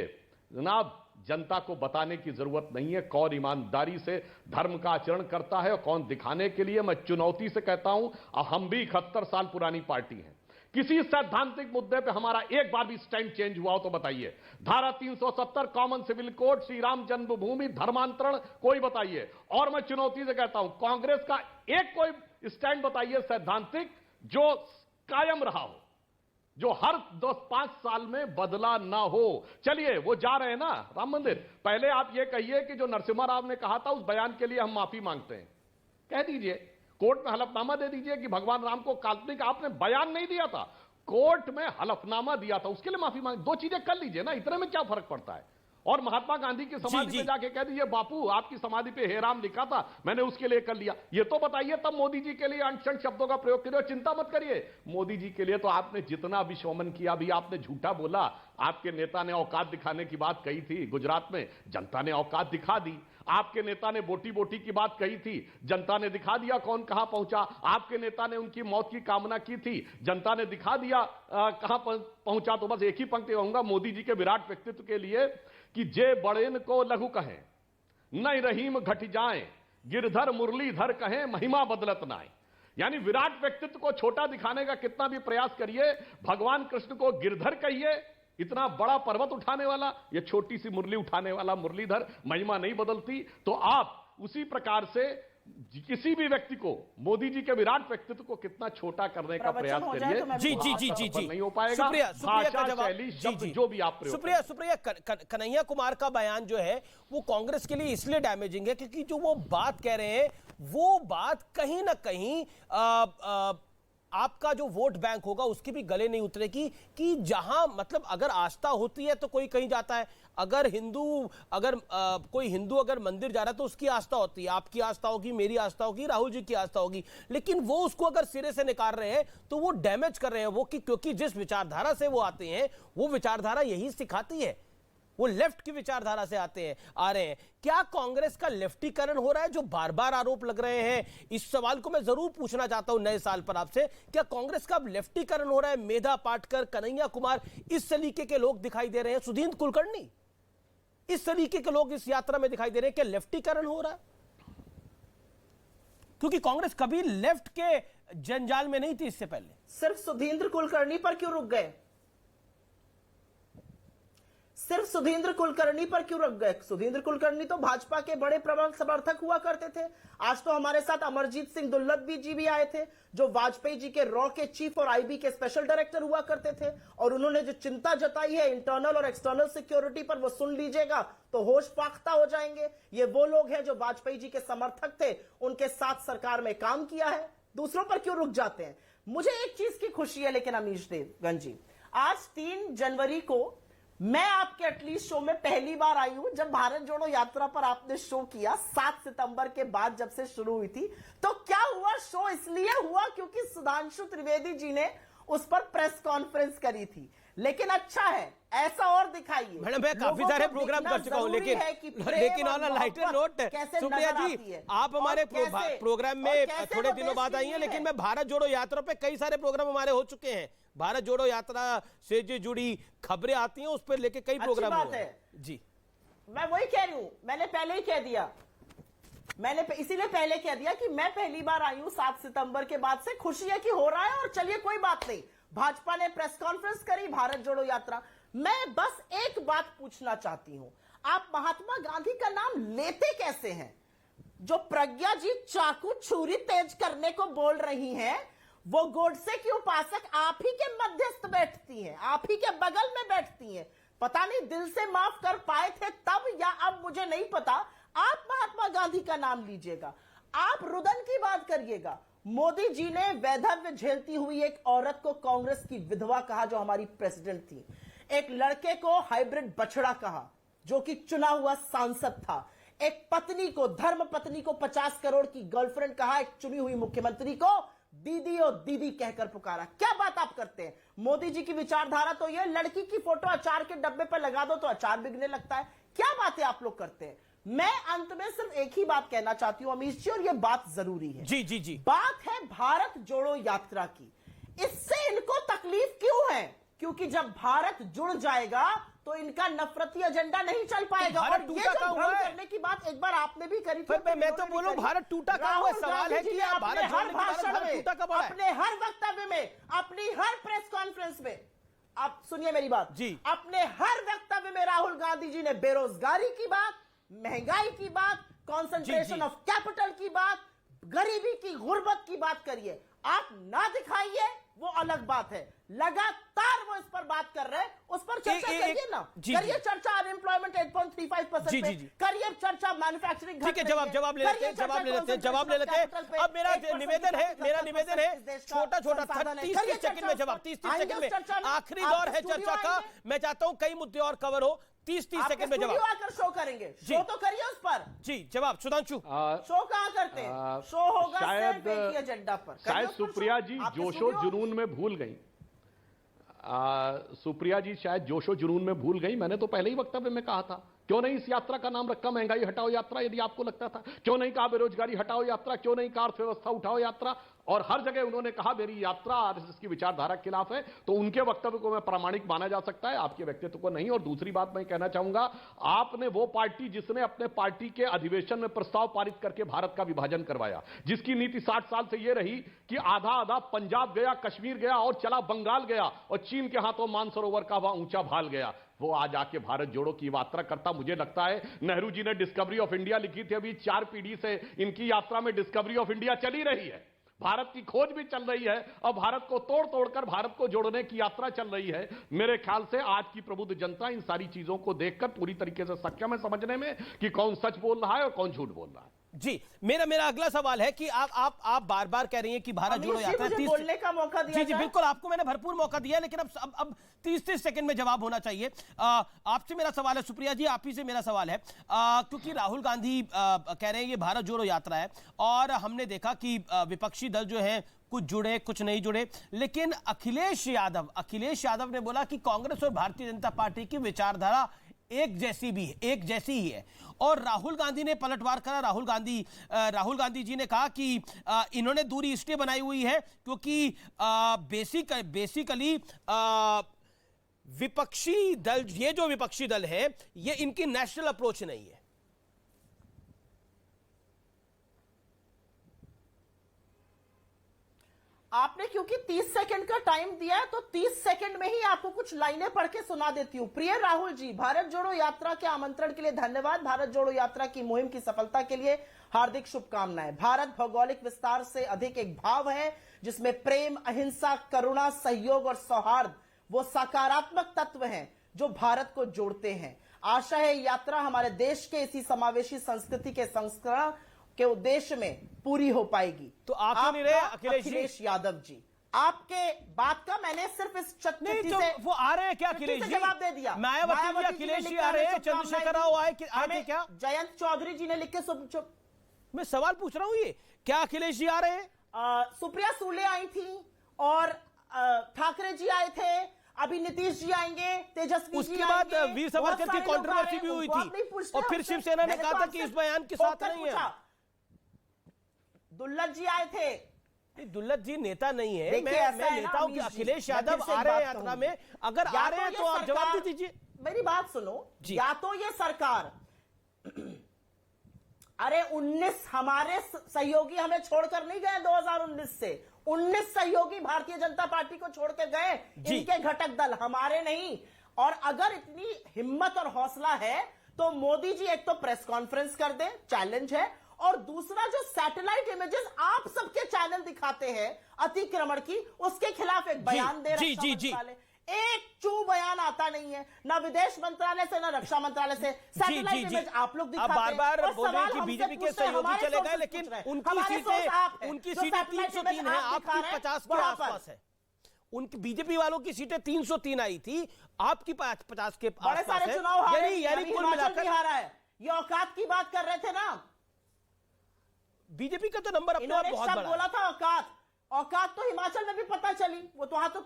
जनाब जनता को बताने की जरूरत नहीं है कौन ईमानदारी से धर्म का आचरण करता है और कौन दिखाने के लिए, मैं चुनौती से कहता हूं, हम भी 71 साल पुरानी पार्टी हैं। किसी सैद्धांतिक मुद्दे पे हमारा एक बार भी स्टैंड चेंज हुआ हो तो बताइए। धारा 370 common civil code, Shri Ram जन्मभूमि, धर्मांतरण, कोई बताइए। और मैं चुनौती से कहता हूं, कांग्रेस का एक कोई स्टैंड बताइए सैद्धांतिक जो कायम रहा हो, जो हर 10-5 साल में बदला ना हो। चलिए, वो जा रहे हैं ना राम मंदिर, पहले आप ये कहिए कि जो नरसिम्हा राव ने कहा था उस बयान के लिए हम माफी मांगते हैं, कह दीजिए। कोर्ट में हलफनामा दे दीजिए कि भगवान राम को काल्पनिक, आपने बयान नहीं दिया था, कोर्ट में हलफनामा दिया था, उसके लिए माफी मांग, दो चीजें कर लीजिए ना, इतने में क्या फर्क पड़ता है। और महात्मा गांधी की समाधि पे जाके कह दीजिए बापू आपकी समाधि पे हे राम लिखा था, मैंने उसके लिए कर लिया, ये तो बताइए। तब मोदी जी के लिए अनशन शब्दों का प्रयोग करिए। चिंता मत करिए, मोदी जी के लिए तो आपने जितना भी शोमन किया, भी आपने झूठा बोला, आपके नेता ने औकात दिखाने की बात कही थी गुजरात में, जनता ने औकात दिखा दी। आपके नेता ने बोटी बोटी की बात कही थी, जनता ने दिखा दिया कौन कहां पहुंचा। आपके नेता ने उनकी मौत की कामना की थी, जनता ने दिखा दिया कहां पहुंचा। तो बस एक ही पंक्ति कहूंगा मोदी जी के विराट व्यक्तित्व के लिए कि जे बड़ेन को लघु कहें, नई रहीम घट जाए, गिरधर मुरलीधर कहें, महिमा बदलत नाए। यानी विराट व्यक्तित्व को छोटा दिखाने का कितना भी प्रयास करिए, भगवान कृष्ण को गिरधर कहिए, इतना बड़ा पर्वत उठाने वाला, ये छोटी सी मुरली उठाने वाला मुरलीधर, महिमा नहीं बदलती। तो आप उसी प्रकार से किसी भी व्यक्ति को, मोदी जी के विराट व्यक्तित्व को कितना छोटा करने का प्रयास करिए। जी जी जी जी जी नहीं हो पाएगा। सुप्रिया का जवाब, शब्द जो भी आप सुप्रिया कन्हैया कुमार का बयान जो है वो कांग्रेस के लिए इसलिए डैमेजिंग है क्योंकि जो वो बात कह रहे हैं वो बात कहीं ना कहीं आपका जो वोट बैंक होगा उसकी भी गले नहीं उतरेगी कि जहां मतलब अगर आस्था होती है तो कोई कहीं जाता है, अगर कोई हिंदू अगर मंदिर जा रहा है तो उसकी आस्था होती है, आपकी आस्था होगी, मेरी आस्था होगी, राहुल जी की आस्था होगी, लेकिन वो उसको अगर सिरे से निकाल रहे हैं तो वो डैमेज कर रहे हैं वो क्योंकि जिस विचारधारा से वो आते हैं वो विचारधारा यही सिखाती है, वो लेफ्ट की विचारधारा से आ रहे हैं। क्या कांग्रेस का लेफ्टीकरण हो रहा है जो बार बार आरोप लग रहे हैं? इस सवाल को मैं जरूर पूछना चाहता हूं नए साल पर आपसे, क्या कांग्रेस का लेफ्टीकरण हो रहा है? मेधा पाटकर, कन्हैया कुमार, इस तरीके के लोग दिखाई दे रहे हैं, सुधींद्र कुलकर्णी, इस तरीके के लोग इस यात्रा में दिखाई दे रहे हैं, क्या लेफ्टीकरण हो रहा है? क्योंकि कांग्रेस कभी लेफ्ट के जंजाल में नहीं थी इससे पहले। सिर्फ सुधींद्र कुलकर्णी पर क्यों रुक गए? सिर्फ सुधींद्र कुलकर्णी पर क्यों रुक गए? सुधींद्र कुलकर्णी तो भाजपा के बड़े प्रबल समर्थक हुआ करते थे। आज तो हमारे साथ अमरजीत सिंह दुल्लत जी भी आए थे जो वाजपेयी जी के रॉ के चीफ और आईबी के स्पेशल डायरेक्टर हुआ करते थे, और उन्होंने जो चिंता जताई है इंटरनल और एक्सटर्नल सिक्योरिटी पर, वो सुन लीजिएगा तो होश पाख्ता हो जाएंगे। ये वो लोग हैं जो वाजपेयी जी के समर्थक थे, उनके साथ सरकार में काम किया है। दूसरों पर क्यों रुक जाते हैं? मुझे एक चीज की खुशी है लेकिन अमीश देवगन जी, आज 3 जनवरी को मैं आपके एटलीस्ट शो में पहली बार आई हूं। जब भारत जोड़ो यात्रा पर आपने शो किया 7 सितंबर के बाद जब से शुरू हुई थी, तो क्या हुआ? शो इसलिए हुआ क्योंकि सुधांशु त्रिवेदी जी ने उस पर प्रेस कॉन्फ्रेंस करी थी। लेकिन अच्छा है, ऐसा और दिखाइए। मैडम मैं काफी सारे प्रोग्राम कर चुका हूं, लेकिन on a lighter note Supriya ji, आप हमारे प्रोग्राम में थोड़े दिनों बाद आई हैं, लेकिन मैं भारत जोड़ो यात्रा पे कई सारे प्रोग्राम हमारे हो चुके हैं। भारत जोड़ो यात्रा से जो जुड़ी खबरें आती हैं उस पर लेके कई प्रोग्राम हुए हैं जी। मैं वही कह रही हूं, मैंने पहले ही कह दिया, मैंने इसीलिए पहले कह दिया कि मैं पहली बार आई हूं 7 सितंबर के बाद से। खुशी है कि हो रहा है, और चलिए कोई बात नहीं। भाजपा ने प्रेस कॉन्फ्रेंस करी, भारत जोड़ो यात्रा। मैं बस एक बात पूछना चाहती हूं, आप महात्मा गांधी का नाम लेते कैसे हैं? जो प्रज्ञा जी चाकू छुरी तेज करने को बोल रही हैं, वो गोडसे की उपासक आप ही के मध्यस्थ बैठती हैं, आप ही के बगल में बैठती हैं। पता नहीं दिल से माफ कर पाए थे तब या अब, मुझे नहीं पता। आप महात्मा गांधी का नाम लीजिएगा, आप रुदन की बात करिएगा। मोदी जी ने वैधव्य झेलती हुई एक औरत को कांग्रेस की विधवा कहा, जो हमारी प्रेसिडेंट थी। एक लड़के को हाइब्रिड बछड़ा कहा, जो कि चुना हुआ सांसद था। एक पत्नी को, धर्म पत्नी को 50 करोड़ की गर्लफ्रेंड कहा। एक चुनी हुई मुख्यमंत्री को दीदी और दीदी कहकर पुकारा। क्या बात आप करते हैं? मोदी जी की विचारधारा तो यह, लड़की की फोटो अचार के डब्बे पर लगा दो तो अचार बिकने लगता है। क्या बातें आप लोग करते हैं? मैं अंत में सिर्फ एक ही बात कहना चाहती हूं अमीश जी, और यह बात जरूरी है। जी जी जी, बात है भारत जोड़ो यात्रा की। इससे इनको तकलीफ क्यों है? क्योंकि जब भारत जुड़ जाएगा तो इनका नफरती एजेंडा नहीं चल पाएगा। और ये जो भ्रम करने की बात एक बार आपने भी करी थी, मैं तो बोलूं भारत टूटा कहां हुआ? सवाल है कि भारत हर भाषण में, अपने हर वक्तव्य में, अपनी हर प्रेस कॉन्फ्रेंस में, आप सुनिए मेरी बात जी, अपने हर वक्तव्य में राहुल गांधी जी ने बेरोजगारी की बात, महंगाई की बात, कॉन्सेंट्रेशन ऑफ कैपिटल की बात, गरीबी की, गुर्बत की बात करिए। आप ना दिखाइए वो अलग बात है, लगातार वो इस पर बात कर रहे हैं, उस पर चर्चा करिए ना। करिए चर्चा अनएम्प्लॉयमेंट 8.35% पे, करिए चर्चा मैन्युफैक्चरिंग। ठीक है, जवाब ले लेते हैं। अब मेरा निवेदन है छोटा 30 सेकंड में जवाब, 30 सेकंड में आखिरी दौर है चर्चा का। मैं चाहता हूं कई मुद्दे और कवर हो, 30 सेकंड में जवाब आकर शो करेंगे। शो तो करिए उस पर जी। जवाब सुधांशु, शो कहां करते हैं? शो होगा शायद एजेंडा पर। शायद सुप्रिया जी जोशो जुनून में भूल गई। सुप्रिया जी शायद जोशो जुनून में भूल गई। मैंने तो पहले ही वक्तव्य में कहा था, क्यों नहीं इस यात्रा का नाम रखा महंगाई हटाओ यात्रा, यदि आपको लगता था? क्यों नहीं कहा बेरोजगारी हटाओ यात्रा? क्यों नहीं कहा अर्थव्यवस्था उठाओ यात्रा? और हर जगह उन्होंने कहा मेरी यात्रा आरएसएस की विचारधारा के खिलाफ है। तो उनके वक्तव्य को मैं प्रामाणिक माना जा सकता है, आपके व्यक्तित्व को नहीं। और दूसरी बात मैं कहना चाहूंगा, आपने वो पार्टी जिसने अपने पार्टी के अधिवेशन में प्रस्ताव पारित करके भारत का विभाजन करवाया, जिसकी नीति 60 साल से यह रही कि आधा आधा पंजाब गया, कश्मीर गया और चला बंगाल गया, और चीन के हाथों मानसरोवर का वह ऊंचा भाल गया, वो आज आके भारत जोड़ो की यात्रा करता। मुझे लगता है नेहरू जी ने डिस्कवरी ऑफ इंडिया लिखी थी, अभी 4 पीढ़ी से इनकी यात्रा में डिस्कवरी ऑफ इंडिया चली रही है, भारत की खोज भी चल रही है, और भारत को तोड़ तोड़कर भारत को जोड़ने की यात्रा चल रही है। मेरे ख्याल से आज की प्रबुद्ध जनता इन सारी चीजों को देखकर पूरी तरीके से सक्षम है समझने में कि कौन सच बोल रहा है और कौन झूठ बोल रहा है। जी, मेरा अगला सवाल है कि आप बार-बार कह रही हैं कि भारत जोड़ो यात्रा, बोलने का मौका दिया। जी बिल्कुल, आपको मैंने भरपूर मौका दिया, लेकिन अब 30 सेकंड में जवाब होना चाहिए। आपसे मेरा सवाल है, सुप्रिया जी आप ही से मेरा सवाल है, क्योंकि राहुल गांधी कह रहे हैं ये भारत जोड़ो यात्रा है, और हमने देखा कि विपक्षी दल जो है कुछ जुड़े कुछ नहीं जुड़े, लेकिन अखिलेश यादव ने बोला कि कांग्रेस और भारतीय जनता पार्टी की विचारधारा एक जैसी ही है। और राहुल गांधी ने पलटवार करा। राहुल गांधी जी ने कहा कि इन्होंने दूरी इसलिए बनाई हुई है क्योंकि बेसिकली विपक्षी दल है, ये इनकी नेशनल अप्रोच नहीं है। आपने क्योंकि 30 सेकंड का टाइम दिया है, तो 30 सेकंड में ही आपको कुछ लाइनें पढ़ के सुना देती हूं। प्रिय राहुल जी, भारत जोड़ो यात्रा के आमंत्रण के लिए धन्यवाद। भारत जोड़ो यात्रा की मुहिम की सफलता के लिए हार्दिक शुभकामनाएं। भारत भौगोलिक विस्तार से अधिक एक भाव है जिसमें प्रेम, अहिंसा, करुणा, सहयोग और सौहार्द वो सकारात्मक तत्व हैं जो भारत को जोड़ते हैं। आशा है यात्रा हमारे देश के इसी समावेशी संस्कृति के संस्करण के उद्देश्य में पूरी हो पाएगी। तो आप नहीं रहे अखिलेश यादव जी, आपके बात का मैंने सिर्फ इस चिट्ठी से वो आ रहे हैं क्या अखिलेश जी? जवाब दे दिया। मायावती जी अखिलेश जी आ रहे हैं, चंद्रशेखर राव आए क्या? जयंत चौधरी जी ने लिख के मैं सवाल पूछ रहा हूं, ये क्या अखिलेश जी आ रहे हैं? सुप्रिया सुले आई थी और ठाकरे जी आए थे, अभी नीतीश जी आएंगे, तेजस्वी जी उसके बाद आएंगे, वीर बहुत सावरकर की सारे लोग कंट्रोवर्सी आए, भी हुई उनको आप नहीं थी पूछते और फिर हमसे। शिवसेना ने मैंने कहा तो था आपसे कि इस बयान के साथ टोककर नहीं है। पूछा। दुल्लत जी आए थे। दुल्लत जी नेता नहीं है। देखिए, ऐसा मैं है ना, नेता हूं कि अमीश जी, अखिलेश मैं यादव फिर से आ एक रहे हैं बात यात्रा कहूंगी। में, अगर या आ रहे हैं ये तो आप जवाब सरकार- दे दीजिए। मेरी बात सुनो जी। या तो ये सरकार अरे 19 हमारे सहयोगी हमें छोड़कर नहीं गए 2019 से, 19 सहयोगी भारतीय जनता पार्टी को छोड़ के गए, इनके घटक दल, हमारे नहीं। और अगर इतनी हिम्मत और हौसला है तो मोदी जी एक तो प्रेस कॉन्फ्रेंस कर दें, चैलेंज है, और दूसरा जो सैटेलाइट इमेजेस आप सबके चैनल दिखाते हैं अतिक्रमण की, उसके खिलाफ एक बयान दे रक्षा मंत्रालय। एक चू बयान आता नहीं है, ना विदेश मंत्रालय से, ना रक्षा मंत्रालय से। सैटेलाइट इमेज आप लोग दिखाते हैं। बार बार और बोल रहे हैं सवाल कि हमसे बीजेपी के पूछते हैं, सहयोगी हमारे चले गए, sources लेकिन पूछ रहे हैं। उनकी हमारे source आप हैं। उनकी जो सीटें satellite 303 image है, आप दिखा आपकी रहे हैं, 50 के वहां पर। आसपास है। उनकी बीजेपी वालों की सीटें 303 आई थी, आपकी 50 के बड़े आसपास सारे है। चुनाव हारे, यानी कुल हिमाचल मिलाकर भी हारा है। ये औकात की बात कर रहे थे ना, बीजेपी का तो नंबर अपने आप इन्होंने बहुत शब्द बड़ा बोला था औकात। औकात तो हिमाचल में भी पता चली, वो तो वहां तो।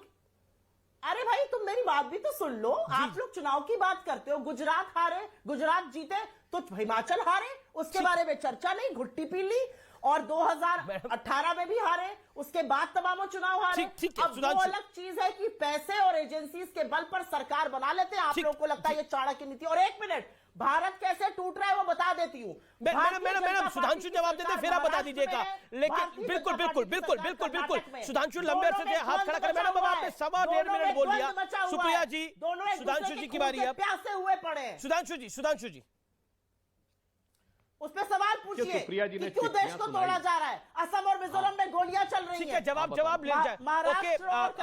अरे भाई तुम मेरी बात भी तो सुन लो। आप लोग चुनाव की बात करते हो, गुजरात हारे, गुजरात जीते तो हिमाचल हारे, उसके बारे में चर्चा नहीं, घुट्टी पी ली। और 2018 में भी हारे, उसके बाद तमाम चुनाव हारे। ठीक है, अब वो अलग चीज है कि पैसे और एजेंसीज के बल पर सरकार बना लेते हैं। आप लोगों को लगता है ये चाणक्य नीति। और एक मिनट, भारत कैसे टूट रहा है वो बता देती हूँ। मैडम सुधांशु जवाब देते, फिर आप बता दीजिएगा। लेकिन बिल्कुल बिल्कुल बिल्कुल बिल्कुल बिल्कुल सुधांशु लंबे अरसे से हाथ खड़ा कर। मैडम अब आपने 1.5 मिनट बोल दिया। सुप्रिया जी, सुधांशु जी की बारी है। प्यासे हुए पड़े हैं। सुधांशु जी उस पे सवाल पूछिए सुप्रिया जी ने कि क्यों देश को तोड़ा जा रहा है। असम और मिजोरम में गोलियां चल रही ठीक हैं। है, जवाब ले जाए। ओके,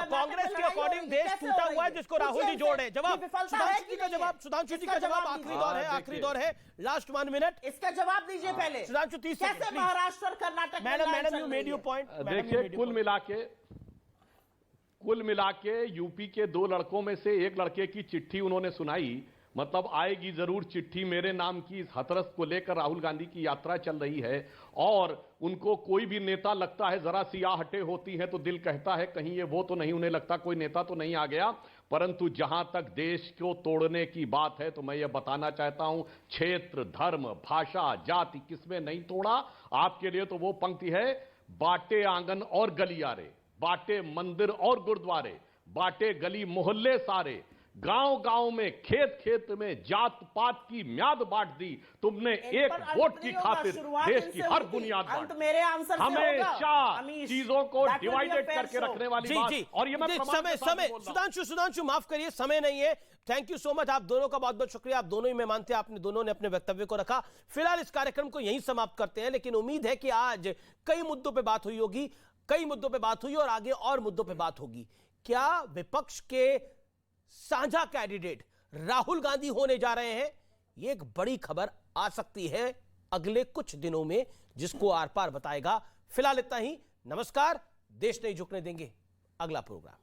कांग्रेस के अकॉर्डिंग देश टूटा हुआ है, जिसको राहुल जी जोड़ रहे हैं। जवाब सुधांशु जी का जवाब, सुधांशु जी का जवाब। आखिरी दौर है, लास्ट 1 मिनट। इसका जवाब दीजिए पहले। सुधांशु 30 कैसे महाराष्ट्र और कर्नाटक में madam you made your point. देखिए, कुल मिला के यूपी के 2 लड़कों में से एक लड़के की चिट्ठी उन्होंने सुनाई। मतलब आएगी जरूर चिट्ठी मेरे नाम की, इस हथरस को लेकर राहुल गांधी की यात्रा चल रही है। और उनको कोई भी नेता लगता है जरा सी आहटे होती है तो दिल कहता है कहीं ये वो तो नहीं, उन्हें लगता कोई नेता तो नहीं आ गया। परंतु जहां तक देश को तोड़ने की बात है तो मैं ये बताना चाहता हूं, क्षेत्र, धर्म, भाषा, जाति किसमें नहीं तोड़ा। आपके लिए तो वो पंक्ति है, बाटे आंगन और गलियारे, बाटे मंदिर और गुरुद्वारे, बाटे गली मोहल्ले सारे, गांव गांव में, खेत खेत में जात पात की म्याद बांट दी तुमने, एक वोट की खातिर देश की हर बुनियाद बांट। मेरे आंसर से हमेशा चीजों को डिवाइडेड करके रखने वाली बात। और ये मैं समय सुधांशु माफ करिए, समय नहीं है। थैंक यू सो मच, आप दोनों का बहुत बहुत शुक्रिया। आप दोनों ही मेहमान थे, आपने दोनों ने अपने वक्तव्य को रखा। फिलहाल इस कार्यक्रम को यहीं समाप्त करते हैं, लेकिन उम्मीद है कि आज कई मुद्दों पर बात हुई होगी, कई मुद्दों पर बात हुई और आगे और मुद्दों पर बात होगी। क्या विपक्ष के साझा कैंडिडेट राहुल गांधी होने जा रहे हैं? यह एक बड़ी खबर आ सकती है अगले कुछ दिनों में, जिसको आर पार बताएगा। फिलहाल इतना ही। नमस्कार। देश नहीं झुकने देंगे, अगला प्रोग्राम।